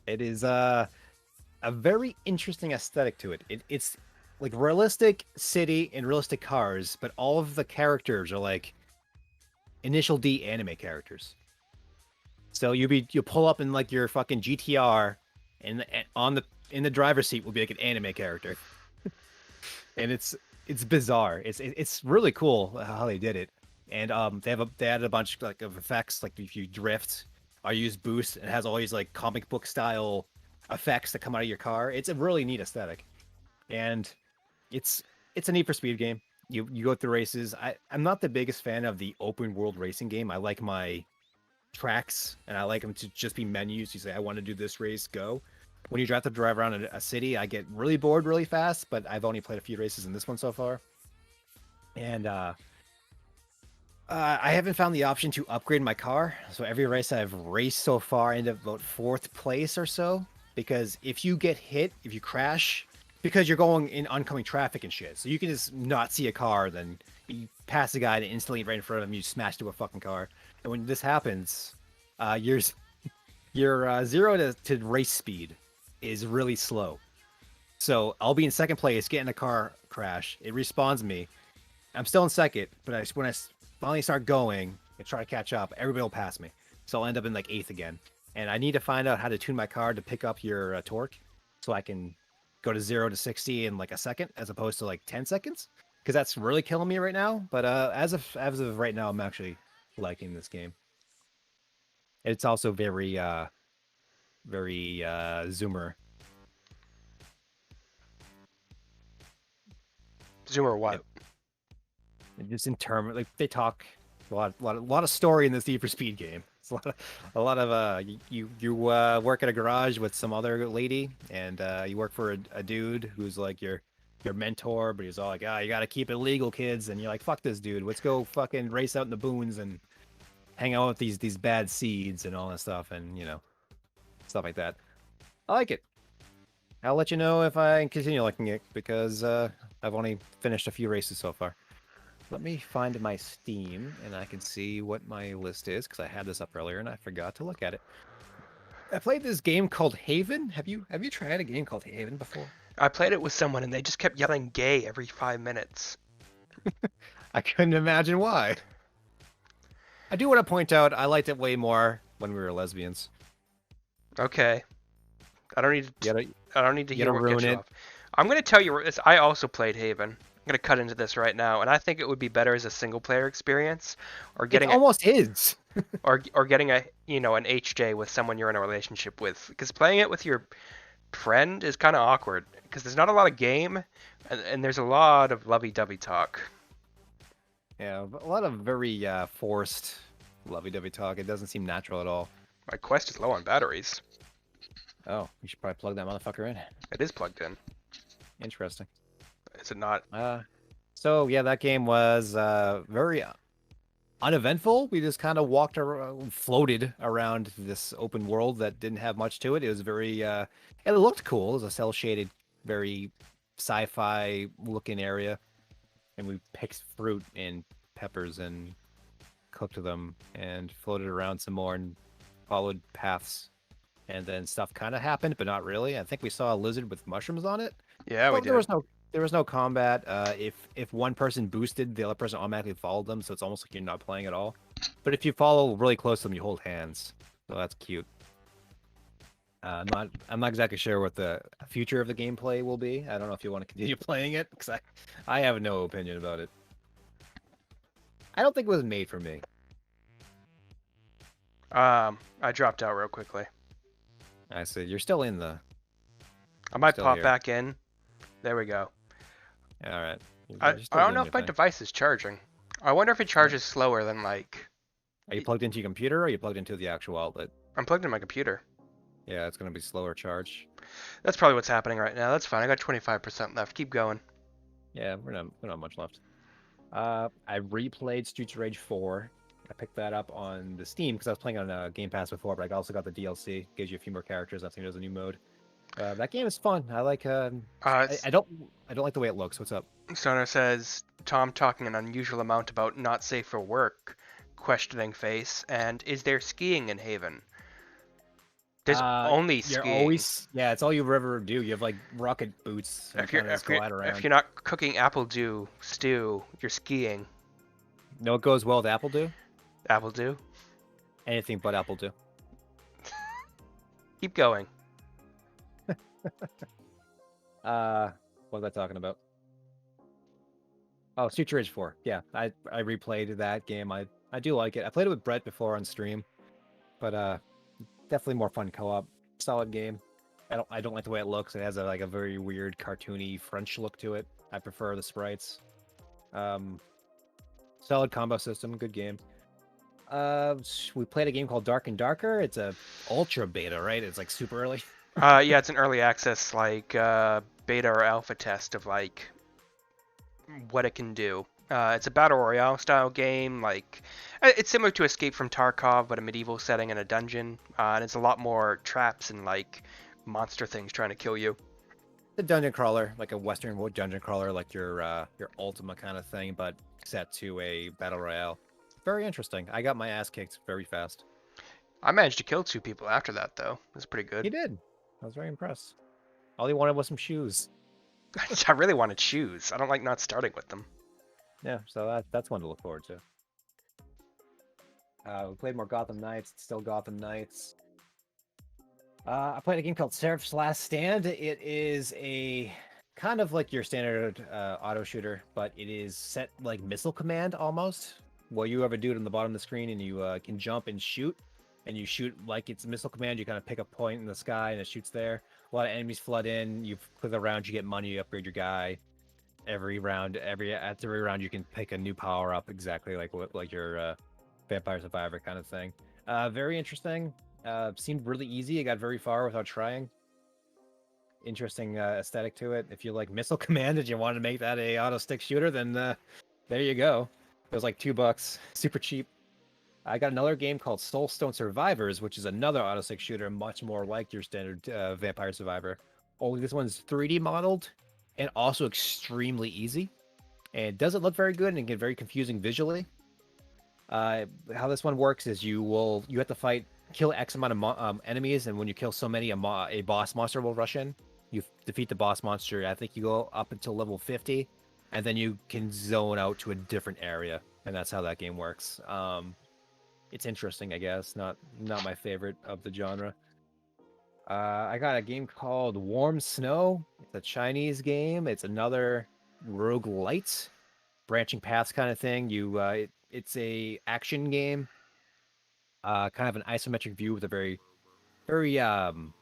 It is a very interesting aesthetic to it. It's like realistic city and realistic cars, but all of the characters are like Initial D anime characters. So you pull up in like your fucking GTR, and in the driver's seat will be like an anime character, and it's bizarre. It's really cool how they did it, and they added a bunch like of effects, like if you drift or use boost, it has all these like comic book style effects that come out of your car. It's a really neat aesthetic, and it's a Need for Speed game. You go through races. I'm not the biggest fan of the open world racing game. I like my tracks, and I like them to just be menus. You say, I want to do this race, go. When you have to drive around a city, I get really bored really fast, but I've only played a few races in this one so far. And I haven't found the option to upgrade my car. So every race I've raced so far, I end up about 4th place or so. Because if you get hit, if you crash, because you're going in oncoming traffic and shit, so you can just not see a car, then you pass a guy and instantly right in front of him, you smash to a fucking car. And when this happens, your 0 to race speed is really slow. So I'll be in 2nd place, get in a car crash, it respawns me. I'm still in 2nd, but when I finally start going and try to catch up, everybody will pass me. So I'll end up in like 8th again. And I need to find out how to tune my car to pick up your torque, so I can go to 0 to 60 in like a second, as opposed to like 10 seconds. Because that's really killing me right now. But as of right now, I'm actually liking this game. It's also very zoomer. Zoomer what? Just in terms, like they talk a lot of story in this Need for Speed game. It's a lot of you work at a garage with some other lady, and you work for a dude who's like your mentor, but he's all like, you got to keep it legal, kids, and you're like, fuck this dude, let's go fucking race out in the boons and hang out with these bad seeds and all that stuff, and stuff like that. I like it. I'll let you know if I continue liking it because I've only finished a few races so far. Let me find my Steam, and I can see what my list is, because I had this up earlier, and I forgot to look at it. I played this game called Haven. Have you tried a game called Haven before? I played it with someone, and they just kept yelling "gay" every 5 minutes. I couldn't imagine why. I do want to point out, I liked it way more when we were lesbians. Okay. I don't need to. I don't need to hear what gets you ruin it. off. I'm gonna tell you this. I also played Haven. I'm gonna cut into this right now, and I think it would be better as a single player experience, or getting It almost is. or getting a an HJ with someone you're in a relationship with, because playing it with your friend is kind of awkward because there's not a lot of game, and there's a lot of lovey-dovey talk. Yeah, a lot of very forced lovey-dovey talk. It doesn't seem natural at all. My Quest is low on batteries. Oh, you should probably plug that motherfucker in. It is plugged in. Interesting. Is it not? So yeah, that game was very uneventful. We just kind of walked around, floated around this open world that didn't have much to it. It was very, it looked cool. It was a cel-shaded, very sci-fi looking area, and we picked fruit and peppers and cooked them and floated around some more and followed paths. And then stuff kind of happened, but not really. I think we saw a lizard with mushrooms on it. Yeah, we did. There was no combat. If one person boosted, the other person automatically followed them, so it's almost like you're not playing at all. But if you follow really close to them, you hold hands. So that's cute. I'm not exactly sure what the future of the gameplay will be. I don't know if you want to continue playing it, because I have no opinion about it. I don't think it was made for me. I dropped out real quickly. I see. You're still in the... I might pop here. back in. There we go. All right. I don't know if my device is charging. I wonder if it charges slower than like... Are you plugged into your computer, or are you plugged into the actual outlet? I'm plugged in my computer. Yeah, it's going to be slower charge. That's probably what's happening right now. That's fine. I got 25% left. Keep going. Yeah, we're not much left. I replayed Streets of Rage 4. I picked that up on the Steam because I was playing on Game Pass before, but I also got the DLC. Gives you a few more characters. I think there's a new mode. That game is fun. I like. I don't like the way it looks. What's up? Sonar says Tom talking an unusual amount about not safe for work, questioning face, and is there skiing in Haven? There's only skiing. Yeah, it's all you ever do. You have like rocket boots. And if you're not cooking apple dew stew, you're skiing. No, it goes well with apple dew. Apple dew. Anything but apple dew. Keep going. What was I talking about? Oh, Streets of Rage 4. Yeah, I replayed that game. I do like it. I played it with Brett before on stream, but definitely more fun co-op. Solid game. I don't like the way it looks. It has a very weird cartoony French look to it. I prefer the sprites. Solid combo system. Good game. We played a game called Dark and Darker. It's a ultra beta, right? It's like super early. Yeah, it's an early access beta or alpha test of what it can do. It's a battle royale style game. It's similar to Escape from Tarkov, but a medieval setting in a dungeon. And it's a lot more traps and monster things trying to kill you. The dungeon crawler, like a Western dungeon crawler, like your Ultima kind of thing, but set to a battle royale. Very interesting. I got my ass kicked very fast. I managed to kill 2 people after that, though. It was pretty good. He did. I was very impressed. All he wanted was some shoes. I really wanted shoes. I don't like not starting with them. Yeah, so that's one to look forward to. We played more Gotham Knights. It's still Gotham Knights. I played a game called Seraph's Last Stand. It is a kind of like your standard auto shooter, but it is set like Missile Command almost. Well, you have a dude on the bottom of the screen, and you can jump and shoot. And you shoot like it's Missile Command. You kind of pick a point in the sky, and it shoots there. A lot of enemies flood in. You play the round, you get money, you upgrade your guy. Every round, you can pick a new power up, exactly like your Vampire Survivor kind of thing. Very interesting. Seemed really easy. It got very far without trying. Interesting aesthetic to it. If you like Missile Command and you want to make that a auto stick shooter, then there you go. It was like $2, super cheap. I got another game called Soulstone Survivors, which is another auto stick shooter, much more like your standard Vampire Survivor. Only this one's 3D modeled and also extremely easy. And it doesn't look very good and get very confusing visually. How this one works is you have to kill X amount of enemies, and when you kill so many, a boss monster will rush in. You defeat the boss monster. I think you go up until level 50, and then you can zone out to a different area, and that's how that game works. It's interesting, I guess. Not my favorite of the genre. I got a game called Warm Snow. It's a Chinese game. It's another roguelite, branching paths kind of thing. It's a action game, kind of an isometric view with a very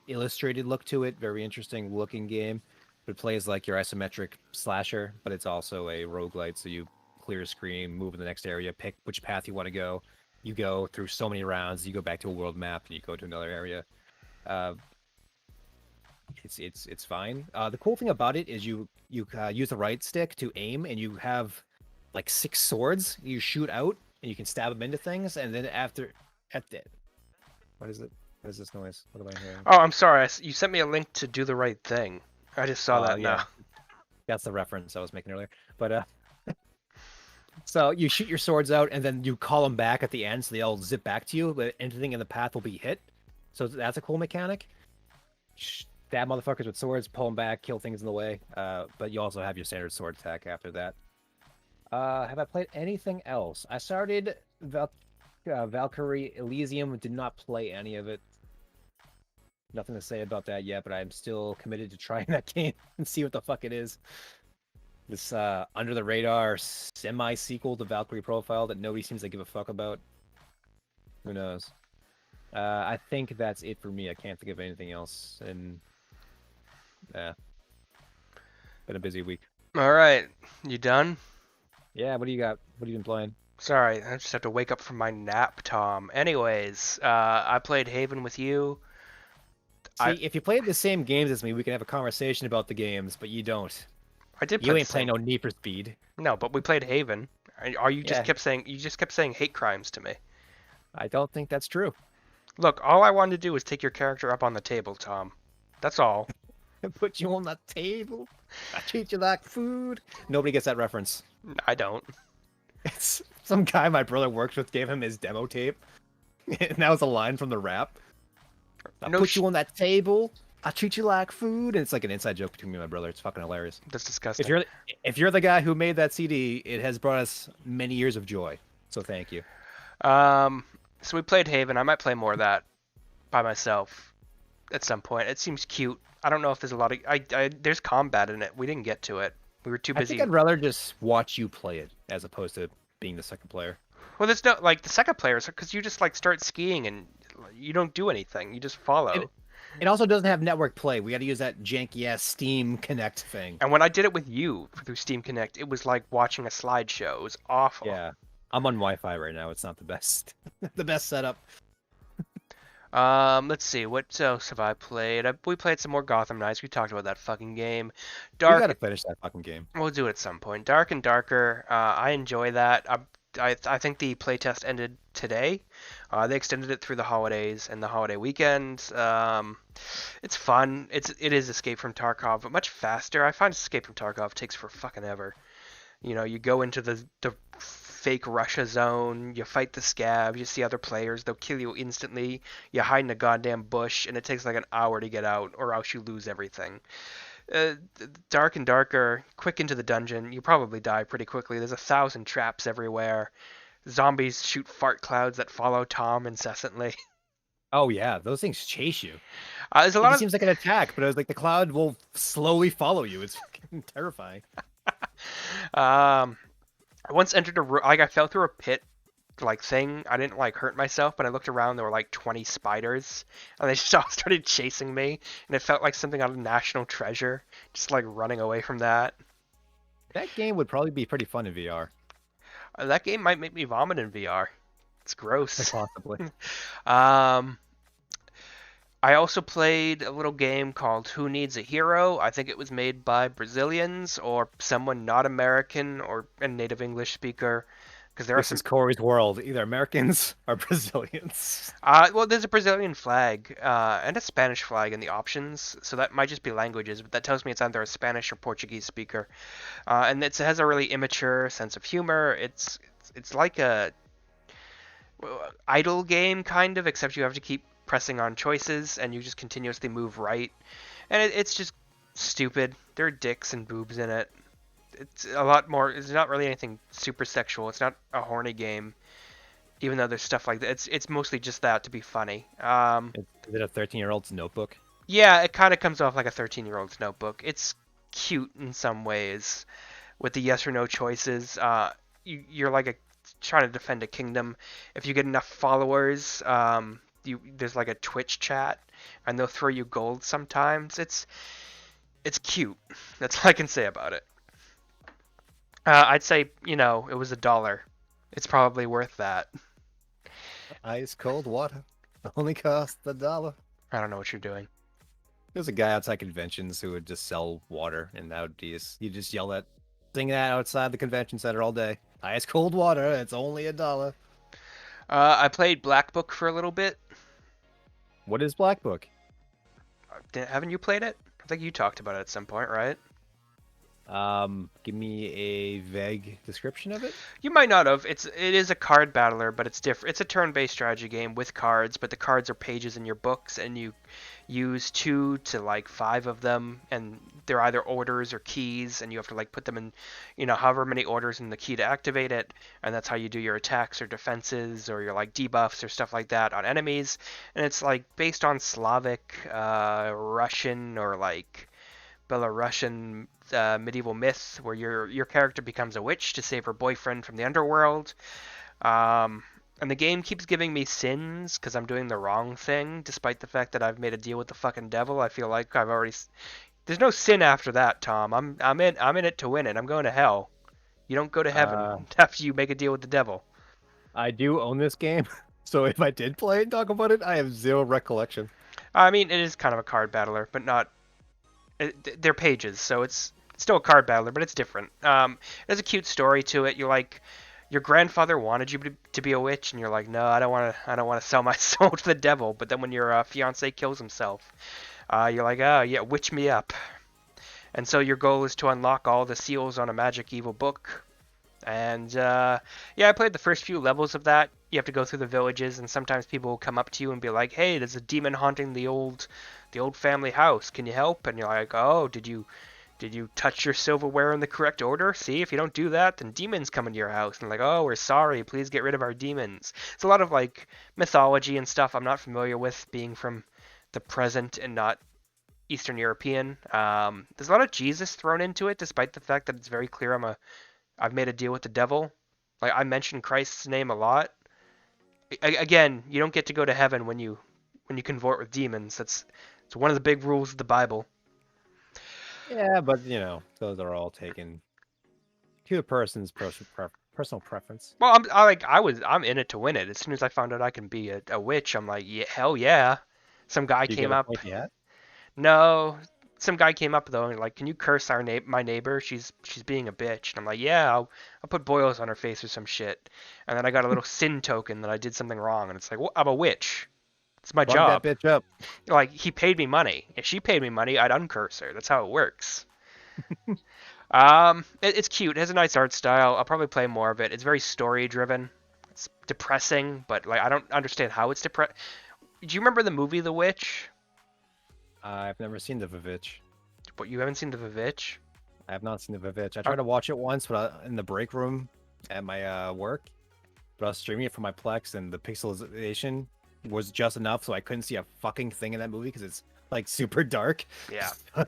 illustrated look to it. Very interesting looking game. It plays like your isometric slasher, but it's also a roguelite. So you clear a screen, move in the next area, pick which path you want to go. You go through so many rounds. You go back to a world map, and you go to another area. It's fine. The cool thing about it is you use the right stick to aim, and you have like 6 swords. You shoot out, and you can stab them into things. And then what is it? What is this noise? What am I hearing? Oh, I'm sorry. You sent me a link to Do the Right Thing. I just saw that Yeah. now. That's the reference I was making earlier. But so you shoot your swords out, and then you call them back at the end, so they all zip back to you. But anything in the path will be hit. So that's a cool mechanic. Stab motherfuckers with swords, pull them back, kill things in the way. But you also have your standard sword attack after that. Have I played anything else? I started Valkyrie Elysium, did not play any of it. Nothing to say about that yet, but I'm still committed to trying that game and see what the fuck it is. This under the radar semi-sequel to Valkyrie Profile that nobody seems to give a fuck about. Who knows? I think that's it for me. I can't think of anything else. And been a busy week. All right, you done? Yeah, what do you got? What have you been playing? Sorry, I just have to wake up from my nap, Tom. Anyways, I played Haven with you. See, if you played the same games as me, we can have a conversation about the games, but you don't. I did. You ain't playing no Need for Speed. No, but we played Haven. You just kept saying hate crimes to me. I don't think that's true. Look, all I wanted to do was take your character up on the table, Tom. That's all. Put you on the table. I treat you like food. Nobody gets that reference. I don't. It's some guy my brother works with gave him his demo tape, and that was a line from the rap. I put you on that table. I treat you like food, and it's like an inside joke between me and my brother. It's fucking hilarious. That's disgusting. If you're the guy who made that CD, it has brought us many years of joy. So thank you. So we played Haven. I might play more of that by myself at some point. It seems cute. I don't know if there's a lot of there's combat in it. We didn't get to it. We were too busy. I think I'd rather just watch you play it as opposed to being the second player. Well, there's no the second players because you just start skiing and you don't do anything. You just follow. It also doesn't have network play. We got to use that janky ass Steam Connect thing. And when I did it with you through Steam Connect, it was like watching a slideshow. It was awful. Yeah, I'm on Wi-Fi right now. It's not the best, the best setup. Let's see. What else have I played? We played some more Gotham Knights. We talked about that fucking game. We gotta finish that fucking game. We'll do it at some point. Dark and Darker. I enjoy that. I think the playtest ended today. They extended it through the holidays and the holiday weekend. It's fun. It is Escape from Tarkov, but much faster. I find Escape from Tarkov takes for fucking ever. You know, you go into the fake Russia zone, you fight the scabs, you see other players, they'll kill you instantly, you hide in a goddamn bush, and it takes like an hour to get out, or else you lose everything. Dark and Darker, quick into the dungeon, you probably die pretty quickly. There's 1,000 traps everywhere. Zombies shoot fart clouds that follow Tom incessantly. Oh yeah, those things chase you. There's a lot It seems like an attack, but it was like the cloud will slowly follow you. It's fucking terrifying. I once entered I fell through a pit thing. I didn't hurt myself, but I looked around, there were 20 spiders, and they just all started chasing me, and it felt like something out of National Treasure, just running away from that. That game would probably be pretty fun in VR. That game might make me vomit in VR. It's gross. Possibly. Um, I also played a little game called Who Needs a Hero? I think it was made by Brazilians or someone not American or a native English speaker. Because there are This some. is Cory's world. Either Americans or Brazilians. Well, there's a Brazilian flag and a Spanish flag in the options, so that might just be languages, but that tells me it's either a Spanish or Portuguese speaker. And it has a really immature sense of humor. It's like a idle game kind of, except you have to keep pressing on choices and you just continuously move right, and it's just stupid. There are dicks and boobs in it. It's a lot more. It's not really anything super sexual. It's not a horny game, even though there's stuff like that. It's mostly just that to be funny. Is it a 13-year-old's notebook? Yeah, it kind of comes off like a 13-year-old's notebook. It's cute in some ways with the yes or no choices. You're like trying to defend a kingdom. If you get enough followers, there's like a Twitch chat, and they'll throw you gold sometimes. It's cute. That's all I can say about it. I'd say it was $1. It's probably worth that. Ice cold water only cost $1. I don't know what you're doing. There's a guy outside conventions who would just sell water, and that would be you just yell that, sing that outside the convention center all day. Ice cold water, it's only $1. I played Black Book for a little bit. What is Black Book? Haven't you played it? I think you talked about it at some point, right? Give me a vague description of it. You might not have. It is a card battler, but it's different. It's a turn-based strategy game with cards, but the cards are pages in your books, and you use 2 to like 5 of them, and they're either orders or keys, and you have to like put them in, however many orders in the key to activate it, and that's how you do your attacks or defenses or your like debuffs or stuff like that on enemies. And it's like based on Slavic, Russian, or like Belarusian medieval myth where your character becomes a witch to save her boyfriend from the underworld. And the game keeps giving me sins because I'm doing the wrong thing, despite the fact that I've made a deal with the fucking devil. I feel like I've already. There's no sin after that, Tom. I'm in it to win it. I'm going to hell. You don't go to heaven after you make a deal with the devil. I do own this game, so if I did play it and talk about it, I have zero recollection. I mean, it is kind of a card battler, but not. They're pages, so it's still a card battler, but it's different. There's a cute story to it. You're like, your grandfather wanted you to be a witch, and you're like, no, I don't want to sell my soul to the devil. But then when your fiance kills himself, you're like, oh yeah, witch me up. And so your goal is to unlock all the seals on a magic evil book. And yeah, I played the first few levels of that. You have to go through the villages, and sometimes people will come up to you and be like, hey, there's a demon haunting the old family house. Can you help? And you're like, oh, did you touch your silverware in the correct order? See, if you don't do that, then demons come into your house. And like, oh, we're sorry. Please get rid of our demons. It's a lot of like mythology and stuff I'm not familiar with, being from the present and not Eastern European. There's a lot of Jesus thrown into it, despite the fact that it's very clear I've made a deal with the devil. Like, I mention Christ's name a lot. Again, you don't get to go to heaven when you convert with demons. It's one of the big rules of the Bible. Yeah, but those are all taken to a person's personal preference. Well, I'm in it to win it. As soon as I found out I can be a witch, I'm like, yeah, hell yeah. Some guy Do you came get a up. point yet? No, some guy came up though and like, can you curse my neighbor? She's being a bitch. And I'm like, yeah, I'll put boils on her face or some shit. And then I got a little sin token that I did something wrong, and it's like, well, I'm a witch. It's my Bug job. that bitch up. Like, he paid me money. If she paid me money, I'd uncurse her. That's how it works. It's cute. It has a nice art style. I'll probably play more of it. It's very story driven. It's depressing, but like, I don't understand how it's depressing. Do you remember the movie The Witch? I've never seen the Vivitch. But you haven't seen The Vivitch? I have not seen the Vivitch. I tried to watch it once, but in the break room at my work. But I was streaming it from my Plex, and the pixelization was just enough so I couldn't see a fucking thing in that movie because it's like super dark. Yeah. So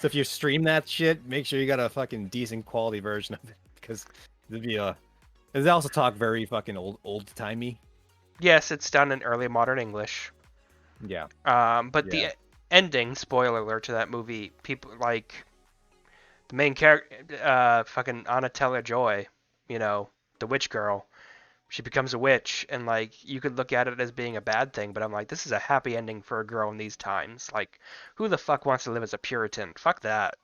if you stream that shit, make sure you got a fucking decent quality version of it, because it'd be they also talk very fucking old timey. Yes, it's done in early modern English. Yeah. But the ending, spoiler alert to that movie, people like the main character, fucking Anna Taylor-Joy, the witch girl. She becomes a witch, and like you could look at it as being a bad thing, but I'm like, this is a happy ending for a girl in these times. Like, who the fuck wants to live as a Puritan? Fuck that.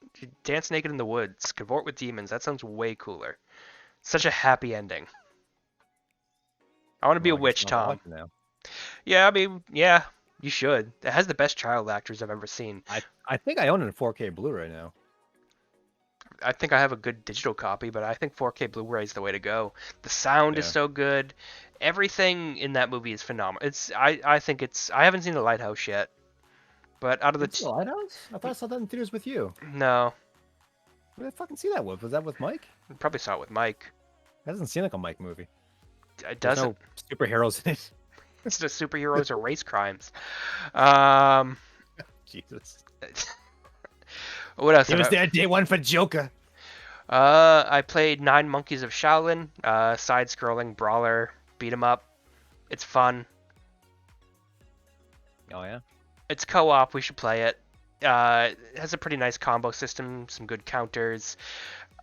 Dance naked in the woods, cavort with demons. That sounds way cooler. Such a happy ending. I want to be Well, a I guess witch, I'll have to Tom. watch it now. Yeah, I mean, yeah, you should. It has the best child actors I've ever seen. I think I own it in 4K Blu-ray now. I think I have a good digital copy, but I think 4K Blu-ray is the way to go. The sound is Yeah. so good. Everything in that movie is phenomenal. I think it's I haven't seen The Lighthouse yet, but out of the It's the Lighthouse? I thought I saw that in theaters with you. no, Who did I fucking see that with? Was that with Mike? I probably saw it with Mike. That doesn't seem like a Mike movie. It There's doesn't. no superheroes in it. It's just superheroes or race crimes. Um, Jesus. what else? He was there day one for Joker. I played Nine Monkeys of Shaolin, side-scrolling brawler, beat 'em up. It's fun. Oh yeah. It's co-op. We should play it. It has a pretty nice combo system, some good counters.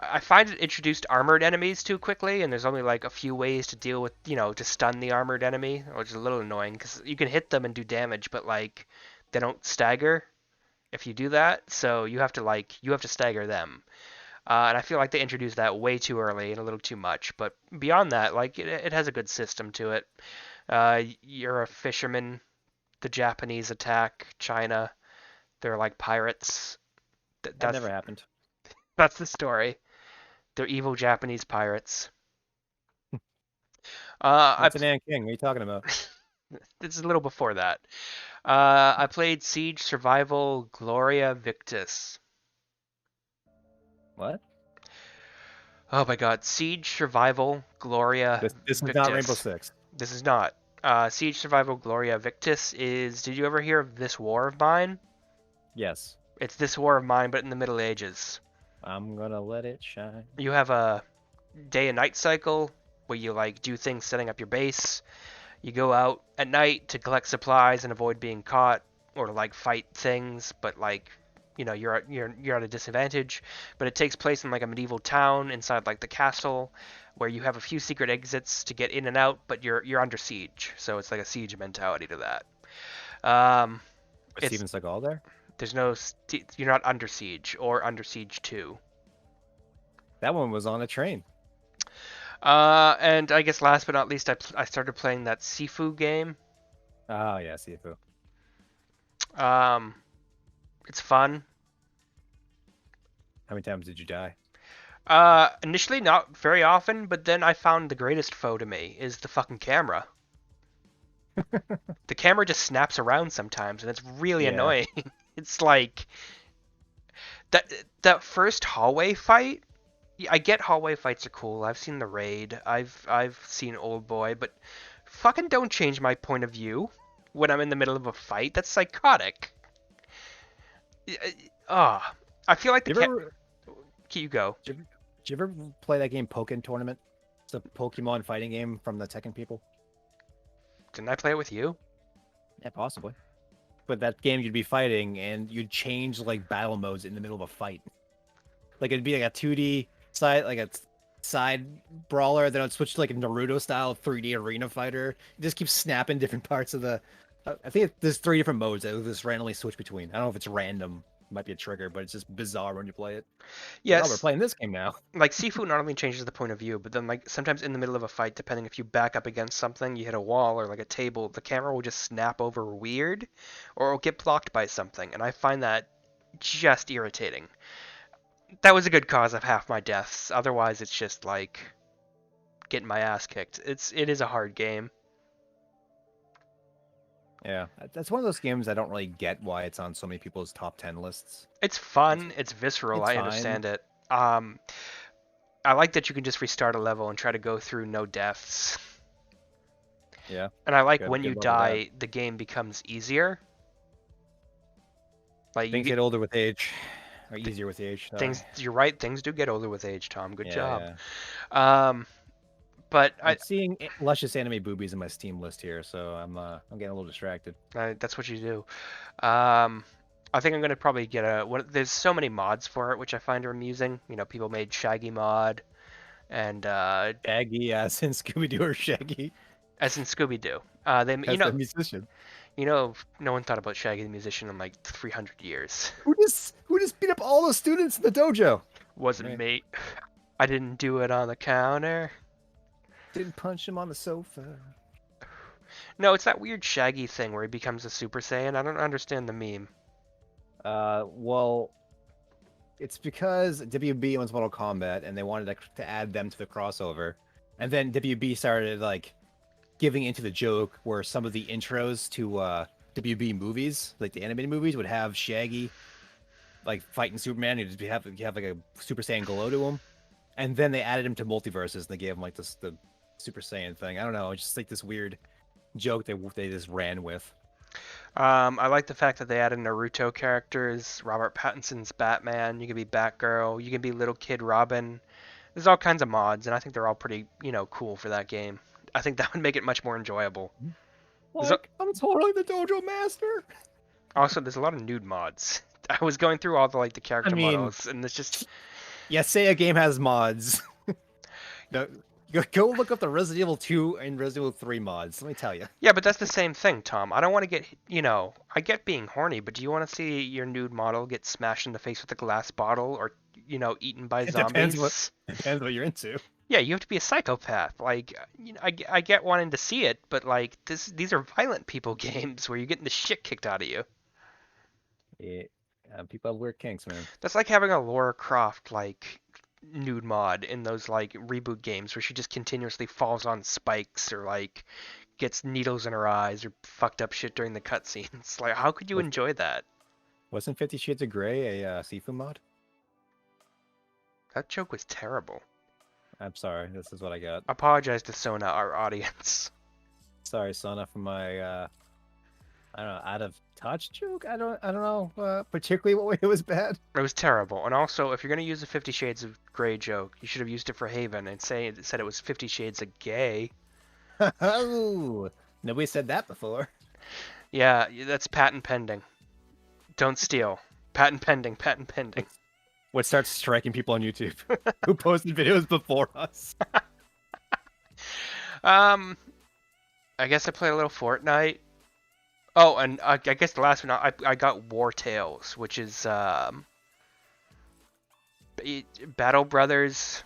I find it introduced armored enemies too quickly, and there's only like a few ways to deal with, to stun the armored enemy, which is a little annoying because you can hit them and do damage, but like they don't stagger if you do that. So you have to stagger them. And I feel like they introduced that way too early and a little too much. But beyond that, like it has a good system to it. You're a fisherman. The Japanese attack China. They're like pirates. That That's never happened. that's the story. They're evil Japanese pirates. I That's an Ant King. What are you talking about? This is a little before that. I played Siege Survival Gloria Victis. What? Oh my God, Siege Survival Gloria This is Victis. not Rainbow Six. This is not. Siege Survival Gloria Victis is. Did you ever hear of This War of Mine? Yes. It's This War of Mine, but in the Middle Ages. I'm gonna let it shine. You have a day and night cycle where you like do things setting up your base. You go out at night to collect supplies and avoid being caught, or to like fight things, but like you're at a disadvantage. But it takes place in like a medieval town inside like the castle, where you have a few secret exits to get in and out, but you're under siege, so it's like a siege mentality to that. Was It's Steven Seagal there? there's no you're not under siege or under siege 2. That one was on a train. And I guess last but not least, I started playing that Sifu game. Oh yeah, Sifu. It's fun. How many times did you die? Initially not very often, but then I found the greatest foe to me is the fucking camera. The camera just snaps around sometimes, and it's really Yeah. annoying. It's like that first hallway fight. I get hallway fights are cool. I've seen the raid. I've seen Old Boy, but fucking don't change my point of view when I'm in the middle of a fight. That's psychotic. I feel like the Did you ever, you go. did you ever play that game Pokken Tournament? It's a Pokemon fighting game from the Tekken people. Didn't I play it with you? Yeah, possibly. But that game you'd be fighting and you'd change like battle modes in the middle of a fight. Like it'd be like a 2D side, like a side brawler, then it'd switch to like a Naruto style 3D arena fighter. You just keep snapping different parts of the. I think there's 3 different modes that it'll just randomly switch between. I don't know if it's random. It might be a trigger, but it's just bizarre when you play it. Like, oh, we're Yes. playing this game now. Like Sifu not only changes the point of view, but then like sometimes in the middle of a fight, depending if you back up against something, you hit a wall or like a table, the camera will just snap over weird, or it'll get blocked by something, and I find that just irritating. That was a good cause of half my deaths. Otherwise, it's just like getting my ass kicked. It is a hard game. Yeah, that's one of those games I don't really get why it's on so many people's top 10 lists. It's fun. It's visceral. It's I fine. understand it. I like that you can just restart a level and try to go through no deaths. Yeah. And I like Good- when good you luck with die, the game becomes easier. Like you Things get, get older with age, or easier with age. things. You're right. Things do get older with age, Tom. Good Yeah, job. yeah. But I'm seeing luscious anime boobies in my Steam list here, so I'm getting a little distracted. that's what you do. I think I'm gonna probably get there's so many mods for it, which I find are amusing. People made Shaggy mod. and Shaggy as in Scooby Doo or Shaggy as in Scooby Doo. as the musician. No one thought about Shaggy the musician in like 300 years. Who just beat up all the students in the dojo? Wasn't Me. me. I didn't do it on the counter. Didn't punch him on the sofa. No, it's that weird Shaggy thing where he becomes a Super Saiyan. I don't understand the meme. Well, it's because WB owns Mortal Kombat, and they wanted to add them to the crossover, and then WB started like giving into the joke where some of the intros to WB movies, like the animated movies, would have Shaggy like fighting Superman. He'd just have like a Super Saiyan glow to him, and then they added him to multiverses, and they gave him like the Super Saiyan thing. I don't know, it's just like this weird joke they just ran with. I like the fact that they added Naruto characters, Robert Pattinson's Batman. You can be Batgirl. You can be Little Kid Robin. There's all kinds of mods, and I think they're all pretty, cool for that game. I think that would make it much more enjoyable. Like, I'm totally the dojo master. Also, there's a lot of nude mods. I was going through all the character models, and it's just Yeah, say a game has mods. No, go look up the Resident Evil 2 and Resident Evil 3 mods. Let me tell you. yeah, but that's the same thing, Tom. I don't want to get, I get being horny, but do you want to see your nude model get smashed in the face with a glass bottle or, eaten by It zombies? depends what you're into. Yeah, you have to be a psychopath. I get wanting to see it, but these are violent people games where you're getting the shit kicked out of you. Yeah, people have weird kinks, man. That's like having a Laura Croft nude mod in those reboot games where she just continuously falls on spikes or gets needles in her eyes or fucked up shit during the cutscenes. Like, how could you Was- enjoy that? Wasn't 50 Shades of Grey a Sifu mod? That joke was terrible. I'm sorry, this is what I got. I apologize to Sona, our audience. Sorry, Sona, for my I don't know, out of touch joke. I don't know particularly what way it was bad. It was terrible. And also, if you're gonna use a 50 Shades of Grey joke, you should have used it for Haven and said it was 50 Shades of Gay. Oh, nobody said that before. Yeah, that's patent pending. Don't steal. Patent pending. Patent pending. What starts striking people on YouTube who posted videos before us? I guess I played a little Fortnite. Oh, and I guess the last one I got War Tales, which is Battle Brothers.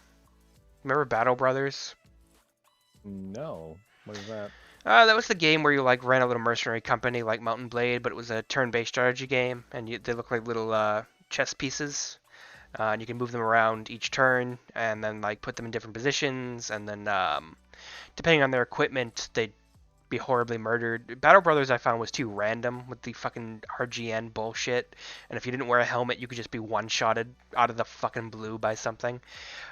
Remember Battle Brothers? No, what is that? That was the game where you ran a little mercenary company like Mountain Blade, but it was a turn-based strategy game, and they look like little chess pieces. And you can move them around each turn, and then put them in different positions, and then depending on their equipment, they'd be horribly murdered. Battle Brothers I found was too random with the fucking RGN bullshit, and if you didn't wear a helmet, you could just be one-shotted out of the fucking blue by something.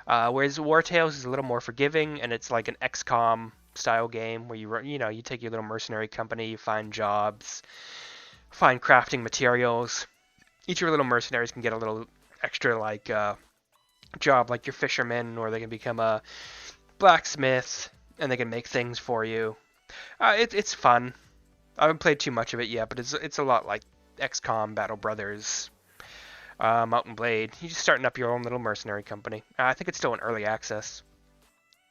Whereas War Tales is a little more forgiving, and it's like an XCOM style game where you take your little mercenary company, you find jobs, find crafting materials. Each of your little mercenaries can get a little extra job, like your fisherman, or they can become a blacksmith and they can make things for you. It's fun. I haven't played too much of it yet, but it's a lot like XCOM, Battle Brothers, Mountain Blade. You're just starting up your own little mercenary company. I think it's still in early access.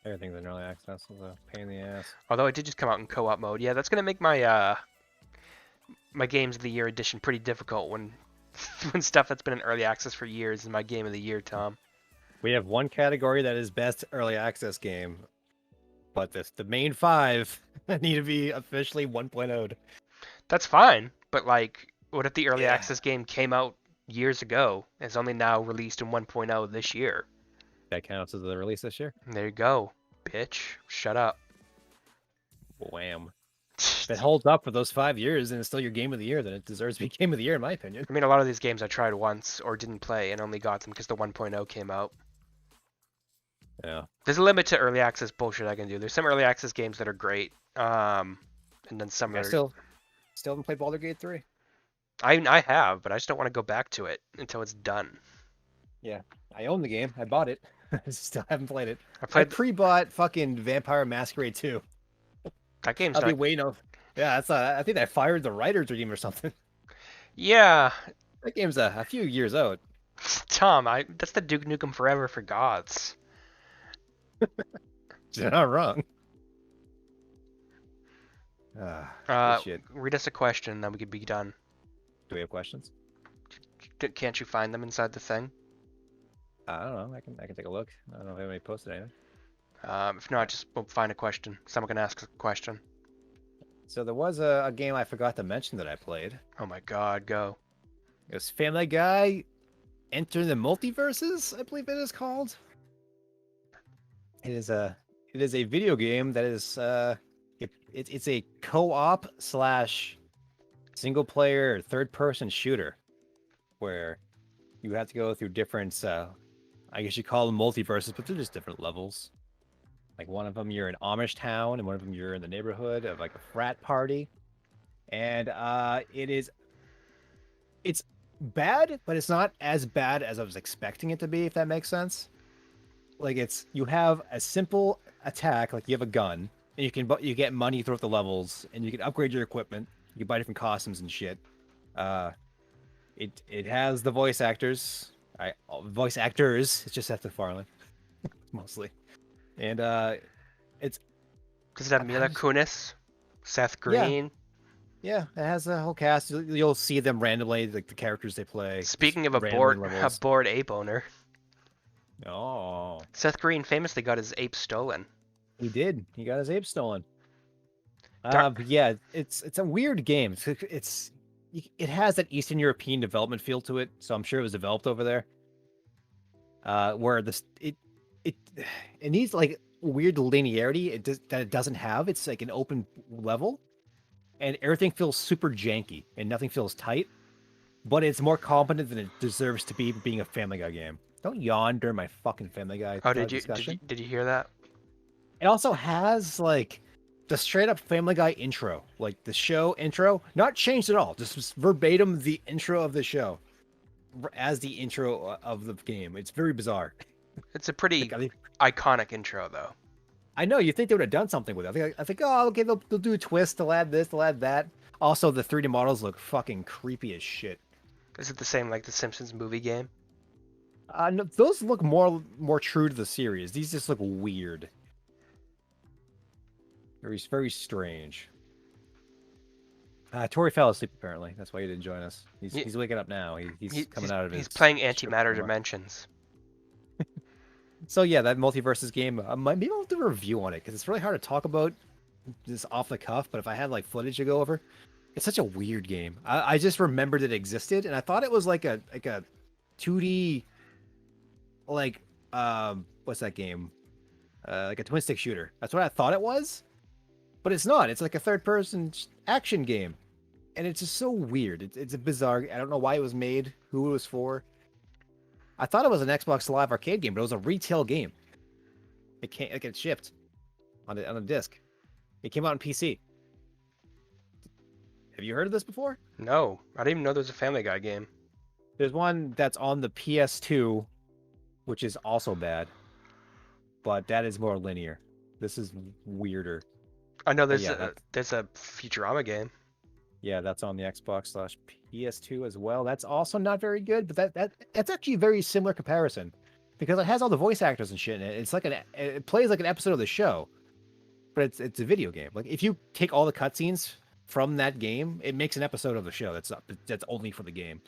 Everything's in early access is a pain in the ass. Although it did just come out in co-op mode. Yeah, that's gonna make my my Games of the Year edition pretty difficult when when stuff that's been in early access for years is my Game of the Year, Tom. We have one category that is best early access game, but the main five need to be officially 1.0'd. That's fine, but what if the early Yeah. access game came out years ago and is only now released in 1.0 this year? That counts as the release this year. There you go, bitch. Shut up. Wham. If it holds up for those 5 years and it's still your game of the year, then it deserves to be game of the year, in my opinion. I mean, a lot of these games I tried once or didn't play and only got them because the 1.0 came out. Yeah. There's a limit to early access bullshit I can do. There's some early access games that are great, and then some I are... still haven't played Baldur's Gate 3. I have, but I just don't want to go back to it until it's done. Yeah. I own the game. I bought it. I still haven't played it. I I played pre-bought fucking Vampire Masquerade 2. that game's I'll be not... waiting. Yeah, that's I think they fired the writer's team or something. Yeah, That game's a few years out. Tom, that's the Duke Nukem Forever for goths. You're not wrong. Good shit. Read us a question, then we could be done. Do we have questions? Can't you find them inside the thing? I don't know. I can take a look. I don't know if anybody posted anything. If not, just we'll find a question. Someone can ask a question. So there was a game I forgot to mention that I played. Oh my god, go. It was Family Guy Enter the Multiverses, I believe it is called. It is a video game that is it's a co-op slash single player third person shooter where you have to go through different I guess you call them multiverses, but they're just different levels. Like one of them you're in Amish town, and one of them you're in the neighborhood of like a frat party. And it's bad, but it's not as bad as I was expecting it to be, if that makes sense. Like you have a simple attack, like you have a gun, and you get money throughout the levels, and you can upgrade your equipment. You can buy different costumes and shit. It has the voice actors. Voice actors. It's just Seth MacFarlane, mostly. And it's Does it have Mila Kunis? Seth Green? Yeah, it has a whole cast. You'll see them randomly, like the characters they play. Speaking of a bored ape owner. Oh. Seth Green famously got his ape stolen. He did. He got his ape stolen. But yeah, it's a weird game. It has that Eastern European development feel to it, so I'm sure it was developed over there. Where it needs like weird linearity that it doesn't have. It's like an open level, and everything feels super janky, and nothing feels tight. But it's more competent than it deserves to be, being a Family Guy game. Don't yawn during my fucking Family Guy discussion. Did you hear that? It also has like the straight up Family Guy intro, like the show intro, not changed at all, just verbatim the intro of the show as the intro of the game. It's very bizarre. It's a pretty iconic intro, though. I know, you think they would have done something with it. I think, oh, okay, they'll do a twist, they'll add this, they'll add that. Also, the 3D models look fucking creepy as shit. Is it the same like the Simpsons movie game? No, those look more true to the series. These just look weird. Very, very strange. Tori fell asleep, apparently. That's why he didn't join us. He's waking up now. He's coming out of his... He's playing Antimatter Dimensions. So yeah, that Multiverses game, maybe I'll do a review on it, because it's really hard to talk about this off the cuff, but if I had like footage to go over, it's such a weird game. I just remembered it existed, and I thought it was like a 2D, like, what's that game? Like a twin stick shooter. That's what I thought it was, but it's not. It's like a third person action game, and it's just so weird. It's a bizarre. I don't know why it was made, who it was for. I thought it was an Xbox Live Arcade game, but it was a retail game. It shipped on a disc. It came out on PC. Have you heard of this before? No, I didn't even know there was a Family Guy game. There's one that's on the PS2, which is also bad, but that is more linear. This is weirder. I know there's a Futurama game. Yeah, that's on the Xbox/PS2 as well. That's also not very good, but that's actually a very similar comparison because it has all the voice actors and shit in it. It's like it plays like an episode of the show, but it's a video game. Like if you take all the cutscenes from that game, it makes an episode of the show that's only for the game.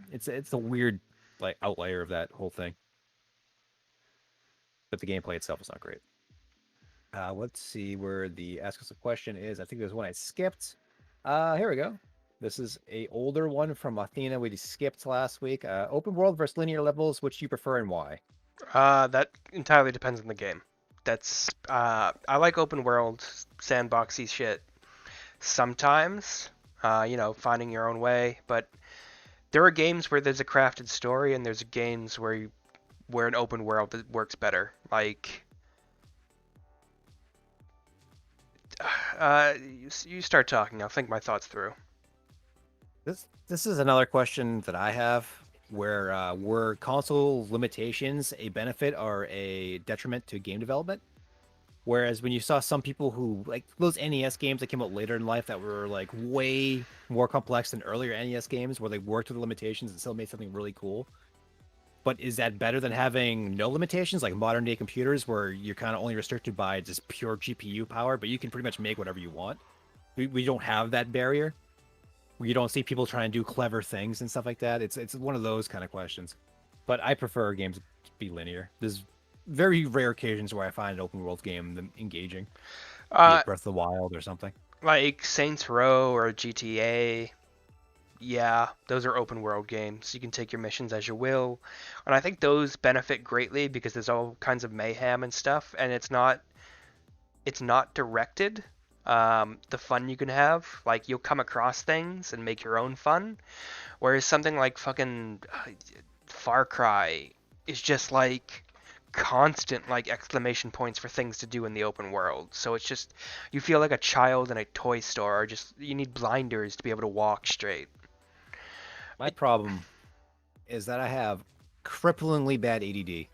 It's a weird like outlier of that whole thing, but the gameplay itself is not great. Let's see where the ask us a question is. I think there's one I skipped. Here we go. This is a older one from Athena we skipped last week. Open world versus linear levels, which do you prefer and why? That entirely depends on the game. I like open world, sandboxy shit. Sometimes, finding your own way, but there are games where there's a crafted story, and there's games where an open world works better. Like, you start talking. I'll think my thoughts through. This is another question that I have, where were console limitations a benefit or a detriment to game development? Whereas when you saw some people who, like those NES games that came out later in life that were like way more complex than earlier NES games, where they worked with the limitations and still made something really cool. But is that better than having no limitations like modern day computers where you're kind of only restricted by just pure GPU power, but you can pretty much make whatever you want? We don't have that barrier. You don't see people trying to do clever things and stuff like that. It's one of those kind of questions. But I prefer games to be linear. There's very rare occasions where I find an open world game engaging, be Uh, it Breath of the Wild or something. like Saints Row or GTA. Yeah, those are open world games. You can take your missions as you will. And I think those benefit greatly because there's all kinds of mayhem and stuff, and it's not directed. The fun you can have, like you'll come across things and make your own fun, whereas something like fucking Far Cry is just like constant like exclamation points for things to do in the open world. So it's just you feel like a child in a toy store, or just you need blinders to be able to walk straight. My problem is that I have cripplingly bad ADD.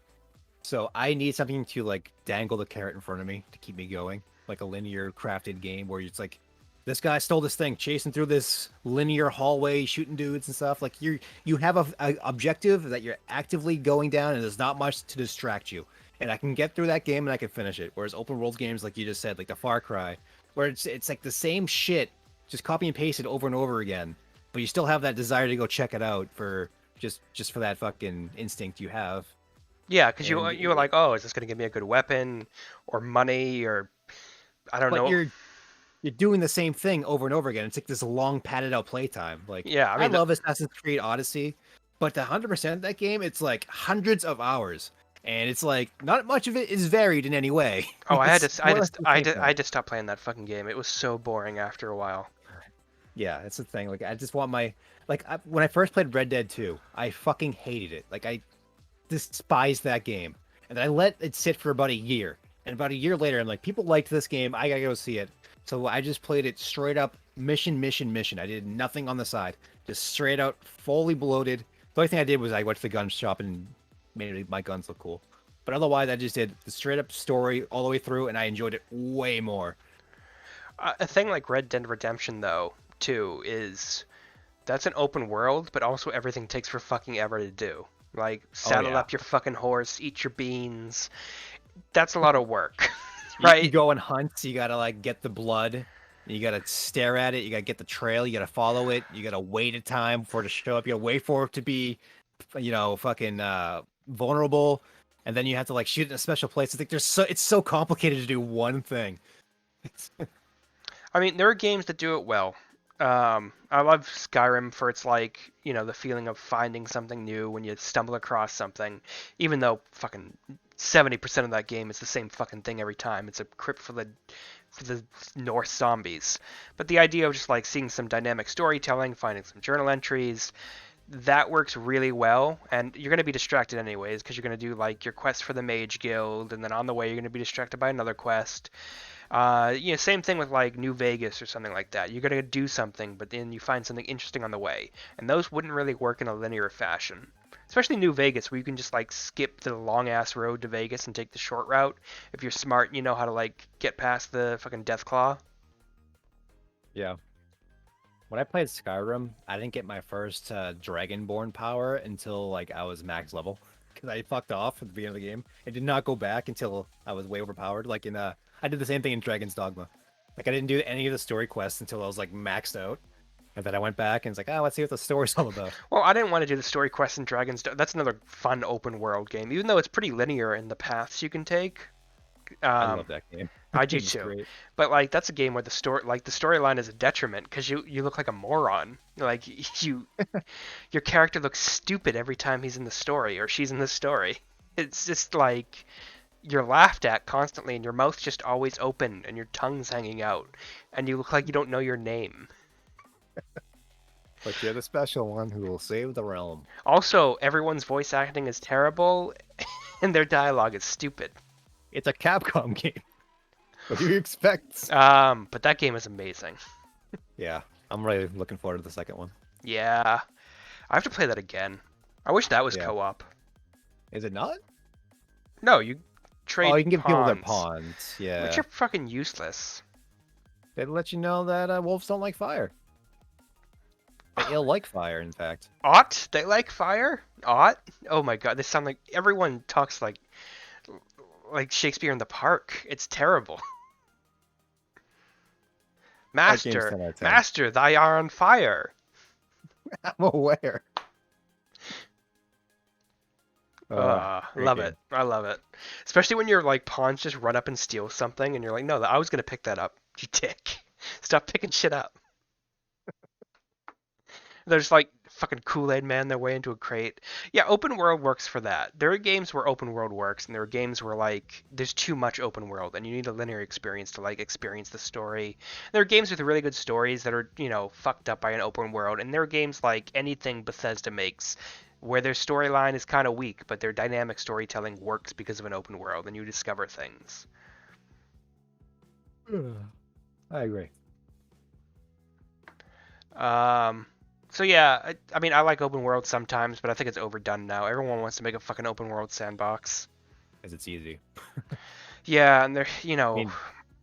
So I need something to like dangle the carrot in front of me to keep me going, like a linear crafted game where it's like, this guy stole this thing, chasing through this linear hallway, shooting dudes and stuff. Like you have a objective that you're actively going down, and there's not much to distract you. And I can get through that game and I can finish it. Whereas open world games, like you just said, like the Far Cry, where it's like the same shit, just copy and paste it over and over again, but you still have that desire to go check it out for just for that fucking instinct you have. Yeah, because you And you were like, oh, is this gonna give me a good weapon or money or I don't but know. you're doing the same thing over and over again. It's like this long padded out playtime. Like Yeah, I I mean, love Assassin's Creed Odyssey, but to 100% that game, it's like hundreds of hours, and it's like not much of it is varied in any way. oh, I had It's to I more or less just the I same just I thing. just stopped playing that fucking game. It was so boring after a while. Yeah, it's the thing. Like I just want my when I first played Red Dead 2, I fucking hated it. Like I despised that game, and then I let it sit for about a year. And about a year later, I'm like, people liked this game. I gotta go see it. So I just played it straight up mission, mission, mission. I did nothing on the side, just straight out, fully bloated. The only thing I did was I went to the gun shop and made my guns look cool. But otherwise, I just did the straight up story all the way through, and I enjoyed it way more. A thing like Red Dead Redemption though, too, is that's an open world, but also everything takes for fucking ever to do. Like Oh saddle yeah. up your fucking horse, eat your beans. That's a lot of work, You right? go on hunts, you gotta like get the blood, you gotta stare at it, you gotta get the trail, you gotta follow it, you gotta wait a time for it to show up, you gotta wait for it to be, fucking vulnerable, and then you have to like shoot it in a special place. It's so complicated to do one thing. I mean, there are games that do it well. I love Skyrim for its like, the feeling of finding something new when you stumble across something, even though fucking 70% of that game is the same fucking thing every time. It's a crypt for the Norse zombies. But the idea of just like seeing some dynamic storytelling, finding some journal entries, that works really well. And you're going to be distracted anyways because you're going to do like your quest for the Mage Guild, and then on the way you're going to be distracted by another quest. Same thing with like New Vegas or something like that. You're gonna do something, but then you find something interesting on the way, and those wouldn't really work in a linear fashion. Especially New Vegas, where you can just like skip the long ass road to Vegas and take the short route. If you're smart, you know how to like get past the fucking Death Claw. Yeah. When I played Skyrim, I didn't get my first Dragonborn power until like I was max level because I fucked off at the beginning of the game. I did not go back until I was way overpowered. Like I did the same thing in Dragon's Dogma. Like I didn't do any of the story quests until I was like maxed out, and then I went back and it's like, oh, let's see what the story's all about. Well, I didn't want to do the story quest in That's another fun open world game, even though it's pretty linear in the paths you can take. I Um, love that game. I do It's too. great. But like that's a game where the storyline is a detriment because you look like a moron. Like your character looks stupid every time he's in the story or she's in the story. It's just like you're laughed at constantly and your mouth's just always open and your tongue's hanging out and you look like you don't know your name. But you're the special one who will save the realm. Also, everyone's voice acting is terrible and their dialogue is stupid. It's a Capcom game. What do you expect? But that game is amazing. Yeah, I'm really looking forward to the second one. Yeah. I have to play that again. I wish that was Yeah. co-op. Is it not? No, you trade Oh, you can give people their pawns, pawns. Yeah. which are fucking useless. They let you know that wolves don't like fire. It'll like fire, in fact. Ought? They like fire? Ought? Oh my god, they sound like everyone talks like Shakespeare in the Park. It's terrible. That game's Master, 10 out of 10. master, thy are on fire. I'm aware. Great Love game. it. I love it. Especially when your like pawns just run up and steal something, and you're like, no, I was gonna pick that up. You dick. Stop picking shit up. There's like fucking Kool-Aid Man their way into a crate. Yeah, open world works for that. There are games where open world works, and there are games where like there's too much open world, and you need a linear experience to like experience the story. There are games with really good stories that are fucked up by an open world, and there are games like anything Bethesda makes where their storyline is kind of weak, but their dynamic storytelling works because of an open world, and you discover things. I agree. So yeah, I mean, I like open world sometimes, but I think it's overdone now. Everyone wants to make a fucking open world sandbox. Because it's easy. Yeah, and they're, I mean,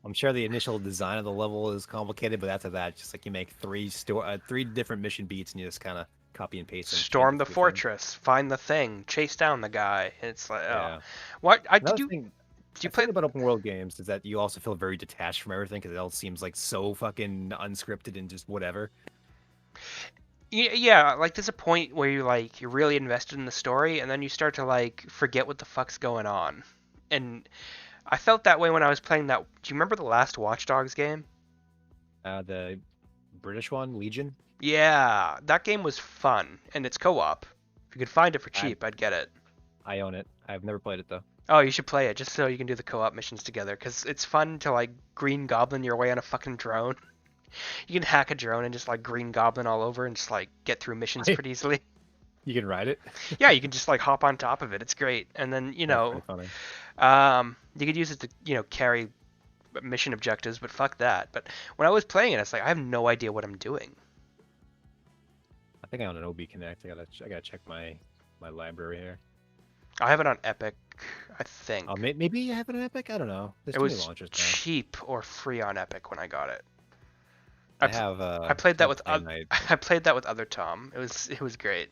I'm sure the initial design of the level is complicated, but after that, just like you make three different mission beats and you just kind of copy and paste them. storm the fortress, find the thing, chase down the guy. And it's like, Yeah. what? Another Did thing you I play? think about open world games is that you also feel very detached from everything because it all seems like so fucking unscripted and just whatever. Yeah, like there's a point where you're really invested in the story, and then you start to like forget what the fuck's going on. And I felt that way when I was playing that. Do you remember the last Watch Dogs game? The British one, Legion. Yeah, that game was fun, and it's co-op. If you could find it for cheap, I'd get it. I own it. I've never played it though. Oh, you should play it just so you can do the co-op missions together, because it's fun to like Green Goblin your way on a fucking drone. You can hack a drone and just like Green Goblin all over and just like get through missions pretty easily. You can ride it. Yeah, you can just like hop on top of it. It's great. And then That's pretty funny. you could use it to carry mission objectives, but fuck that. But when I was playing it, it's like I have no idea what I'm doing. I think I own an OB Connect. I gotta check my library here. I have it on Epic, I think. Oh, maybe you have it on Epic. I don't know. There's It too many was launchers now. cheap or free on Epic when I got it. I played that with I played that with other Tom. It was great.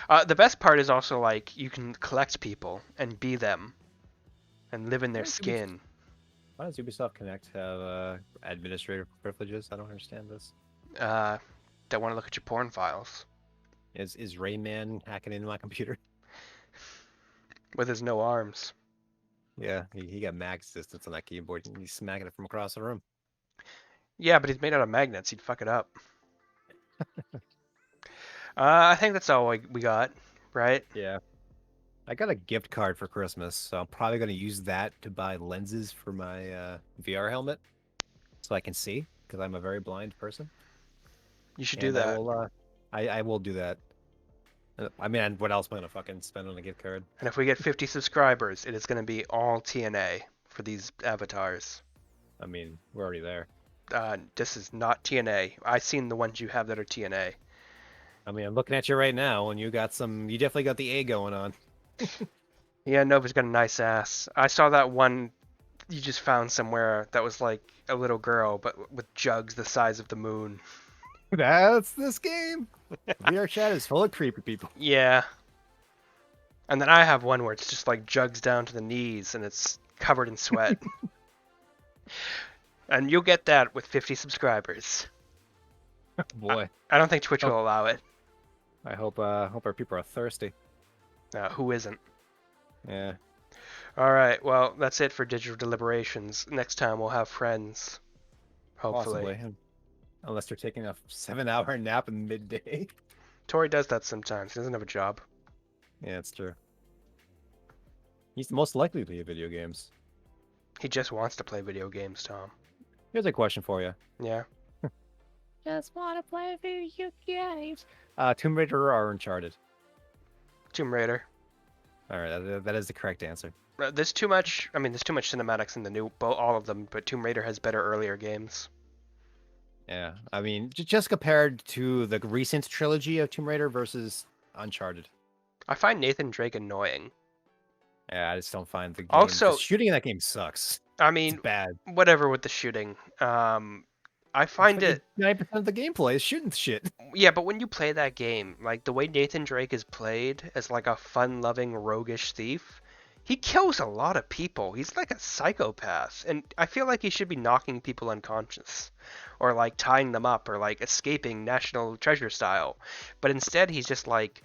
The best part is also like you can collect people and be them, and live in their skin. Why does Ubisoft Connect have administrator privileges? I don't understand this. That want to look at your porn files Is Rayman hacking into my computer? with his no arms. Yeah, he got max distance on that keyboard. He's smacking it from across the room. Yeah, but he's made out of magnets. He'd fuck it up. I think that's all we got, right? Yeah. I got a gift card for Christmas, so I'm probably going to use that to buy lenses for my VR helmet so I can see, because I'm a very blind person. You should do that. I will do that. I mean, what else am I going to fucking spend on a gift card? And if we get 50 subscribers, it is going to be all TNA for these avatars. I mean, we're already there. This is not TNA. I've seen the ones you have that are TNA. I mean, I'm looking at you right now, and you definitely got the A going on. Yeah, Nova's got a nice ass. I saw that one you just found somewhere that was like a little girl, but with jugs the size of the moon. That's this game. VR chat is full of creepy people. Yeah. And then I have one where it's just like jugs down to the knees and it's covered in sweat. And you'll get that with 50 subscribers. Boy, I don't think Twitch will allow it. I hope our people are thirsty. Who isn't? Yeah. All right. Well, that's it for Digital Deliberations. Next time we'll have friends. Hopefully. Possibly. Unless they're taking a 7-hour nap in midday. Tori does that sometimes. He doesn't have a job. Yeah, it's true. He's most likely to play video games. He just wants to play video games, Tom. Here's a question for you. Yeah. Just wanna play video games. Tomb Raider or Uncharted? Tomb Raider. All right, that is the correct answer. There's too much. I mean, there's too much cinematics in the new, all of them. But Tomb Raider has better earlier games. Yeah, I mean, just compared to the recent trilogy of Tomb Raider versus Uncharted. I find Nathan Drake annoying. Yeah, I just don't find the game. Also, the shooting in that game sucks. I mean, It's bad. whatever with the shooting. I find it 9% of the gameplay is shooting shit. yeah, but when you play that game, like the way Nathan Drake is played as like a fun-loving roguish thief, he kills a lot of people. He's like a psychopath, and I feel like he should be knocking people unconscious or like tying them up or like escaping National Treasure style. But instead he's just like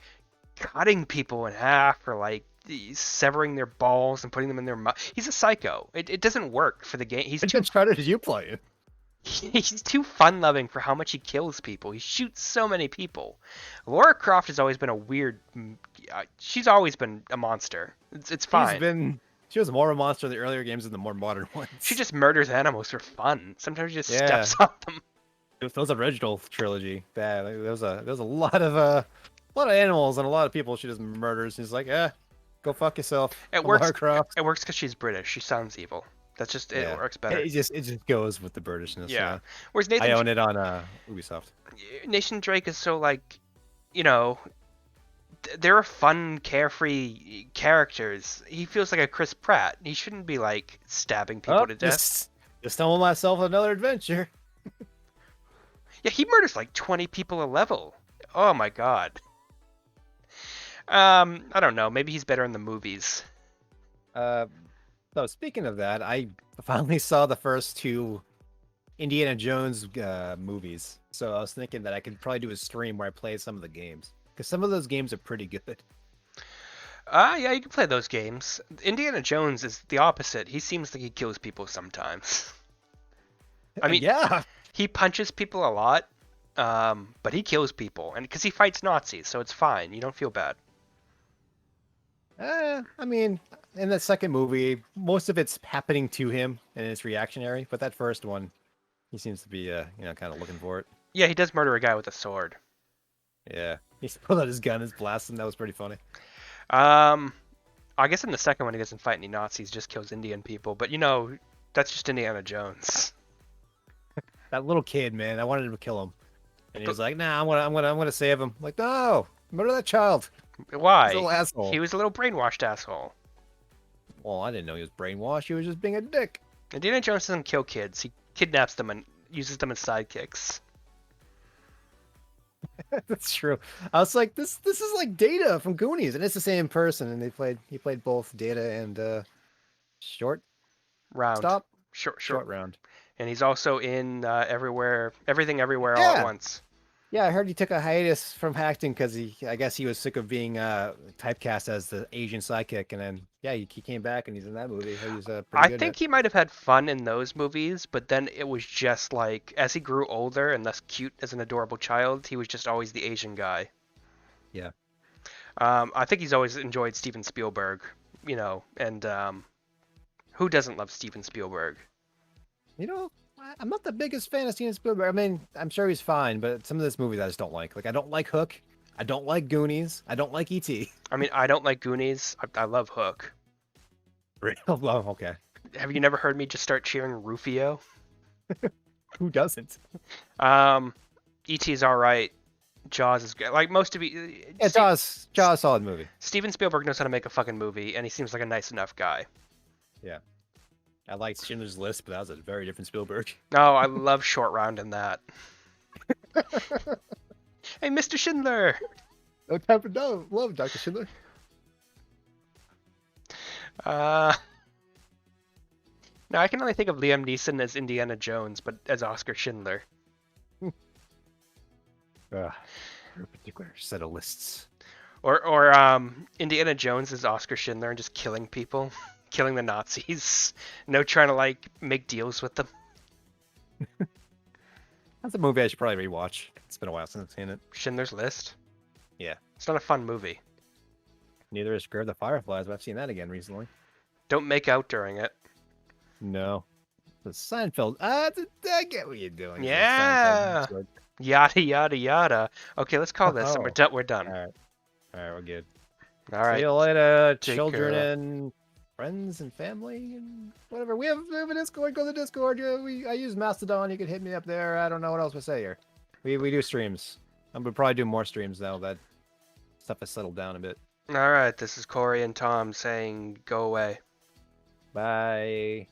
cutting people in half or like severing their balls and putting them in their mouth. He's a psycho. It doesn't work for the game. He's Which too Uncharted did you play? he's too fun loving for how much he kills people. He shoots so many people. Laura Croft has always been a weird. She's always been a monster. It's fine. She was more a monster in the earlier games than the more modern ones. She just murders animals for fun. Sometimes she just Yeah. steps on them. Those original trilogy. Bad. Like, there was a lot of animals and a lot of people she just murders. He's like, go fuck yourself. It Lara works. Croft. It works because she's British. She sounds evil. That's just it. Yeah. Works better. It just goes with the Britishness. Yeah. Whereas Nathan, I own it on Ubisoft. Nathan Drake is so like, you know, they're fun, carefree characters. He feels like a Chris Pratt. He shouldn't be like stabbing people to death. Just stumble myself another adventure. Yeah, he murders like 20 people a level. Oh my god. I don't know. Maybe he's better in the movies. So speaking of that, I finally saw the first two Indiana Jones movies. So I was thinking that I could probably do a stream where I play some of the games. Because some of those games are pretty good. Yeah, you can play those games. Indiana Jones is the opposite. He seems like he kills people sometimes. I mean, yeah. He punches people a lot, but he kills people, and because he fights Nazis, so it's fine. You don't feel bad. I mean, in the second movie, most of it's happening to him, and it's reactionary. But that first one, he seems to be, kind of looking for it. Yeah, he does murder a guy with a sword. Yeah, he pulled out his gun, his blast, and that was pretty funny. I guess in the second one he doesn't fight any Nazis, just kills Indian people. But that's just Indiana Jones. That little kid, man, I wanted to kill him, and he was like, "Nah, I'm gonna save him." I'm like, no, murder that child. Why? He's a little asshole. He was a little brainwashed asshole. Well, I didn't know he was brainwashed. He was just being a dick. Indiana Jones doesn't kill kids. He kidnaps them and uses them as sidekicks. That's true. I was like, this is like Data from Goonies, and it's the same person, and he played both Data and Short Round. Stop. Short Round. And he's also in Everything Everywhere All at Once. Yeah, I heard he took a hiatus from acting because I guess he was sick of being typecast as the Asian sidekick, and then he came back and he's in that movie. He was pretty good. I think he might have had fun in those movies, but then it was just like as he grew older and less cute as an adorable child, he was just always the Asian guy. Yeah. I think he's always enjoyed Steven Spielberg, and who doesn't love Steven Spielberg? I'm not the biggest fan of Steven Spielberg. I mean, I'm sure he's fine, but some of these movies I just don't like. Like, I don't like Hook. I don't like Goonies. I don't like E.T. I mean, I don't like Goonies. I love Hook. Oh, okay. Have you never heard me just start cheering Rufio? Who doesn't? E.T.'s all right. Jaws is good. Like most of you. Yeah, Jaws, solid movie. Steven Spielberg knows how to make a fucking movie, and he seems like a nice enough guy. Yeah. I liked Schindler's List, but that was a very different Spielberg. No, I love Short Round in that. Hey, Mr. Schindler! No time for love, Dr. Schindler. No, I can only think of Liam Neeson as Indiana Jones, but as Oscar Schindler. A particular set of lists. Or Indiana Jones as Oscar Schindler and just killing people. Killing the Nazis. No trying to, make deals with them. That's a movie I should probably rewatch. It's been a while since I've seen it. Schindler's List? Yeah. It's not a fun movie. Neither is Grave the Fireflies, but I've seen that again recently. Don't make out during it. No. The Seinfeld. I get what you're doing. Yeah. Yada, yada, yada. Okay, let's call this, and we're done. All right, we're good. All right. See you later, Take children care. And friends and family and whatever. We have a Discord. Go to the Discord. I use Mastodon. You can hit me up there. I don't know what else to say here. We do streams. I'm gonna probably do more streams now that stuff has settled down a bit. All right, this is Cory and Tom saying go away. Bye.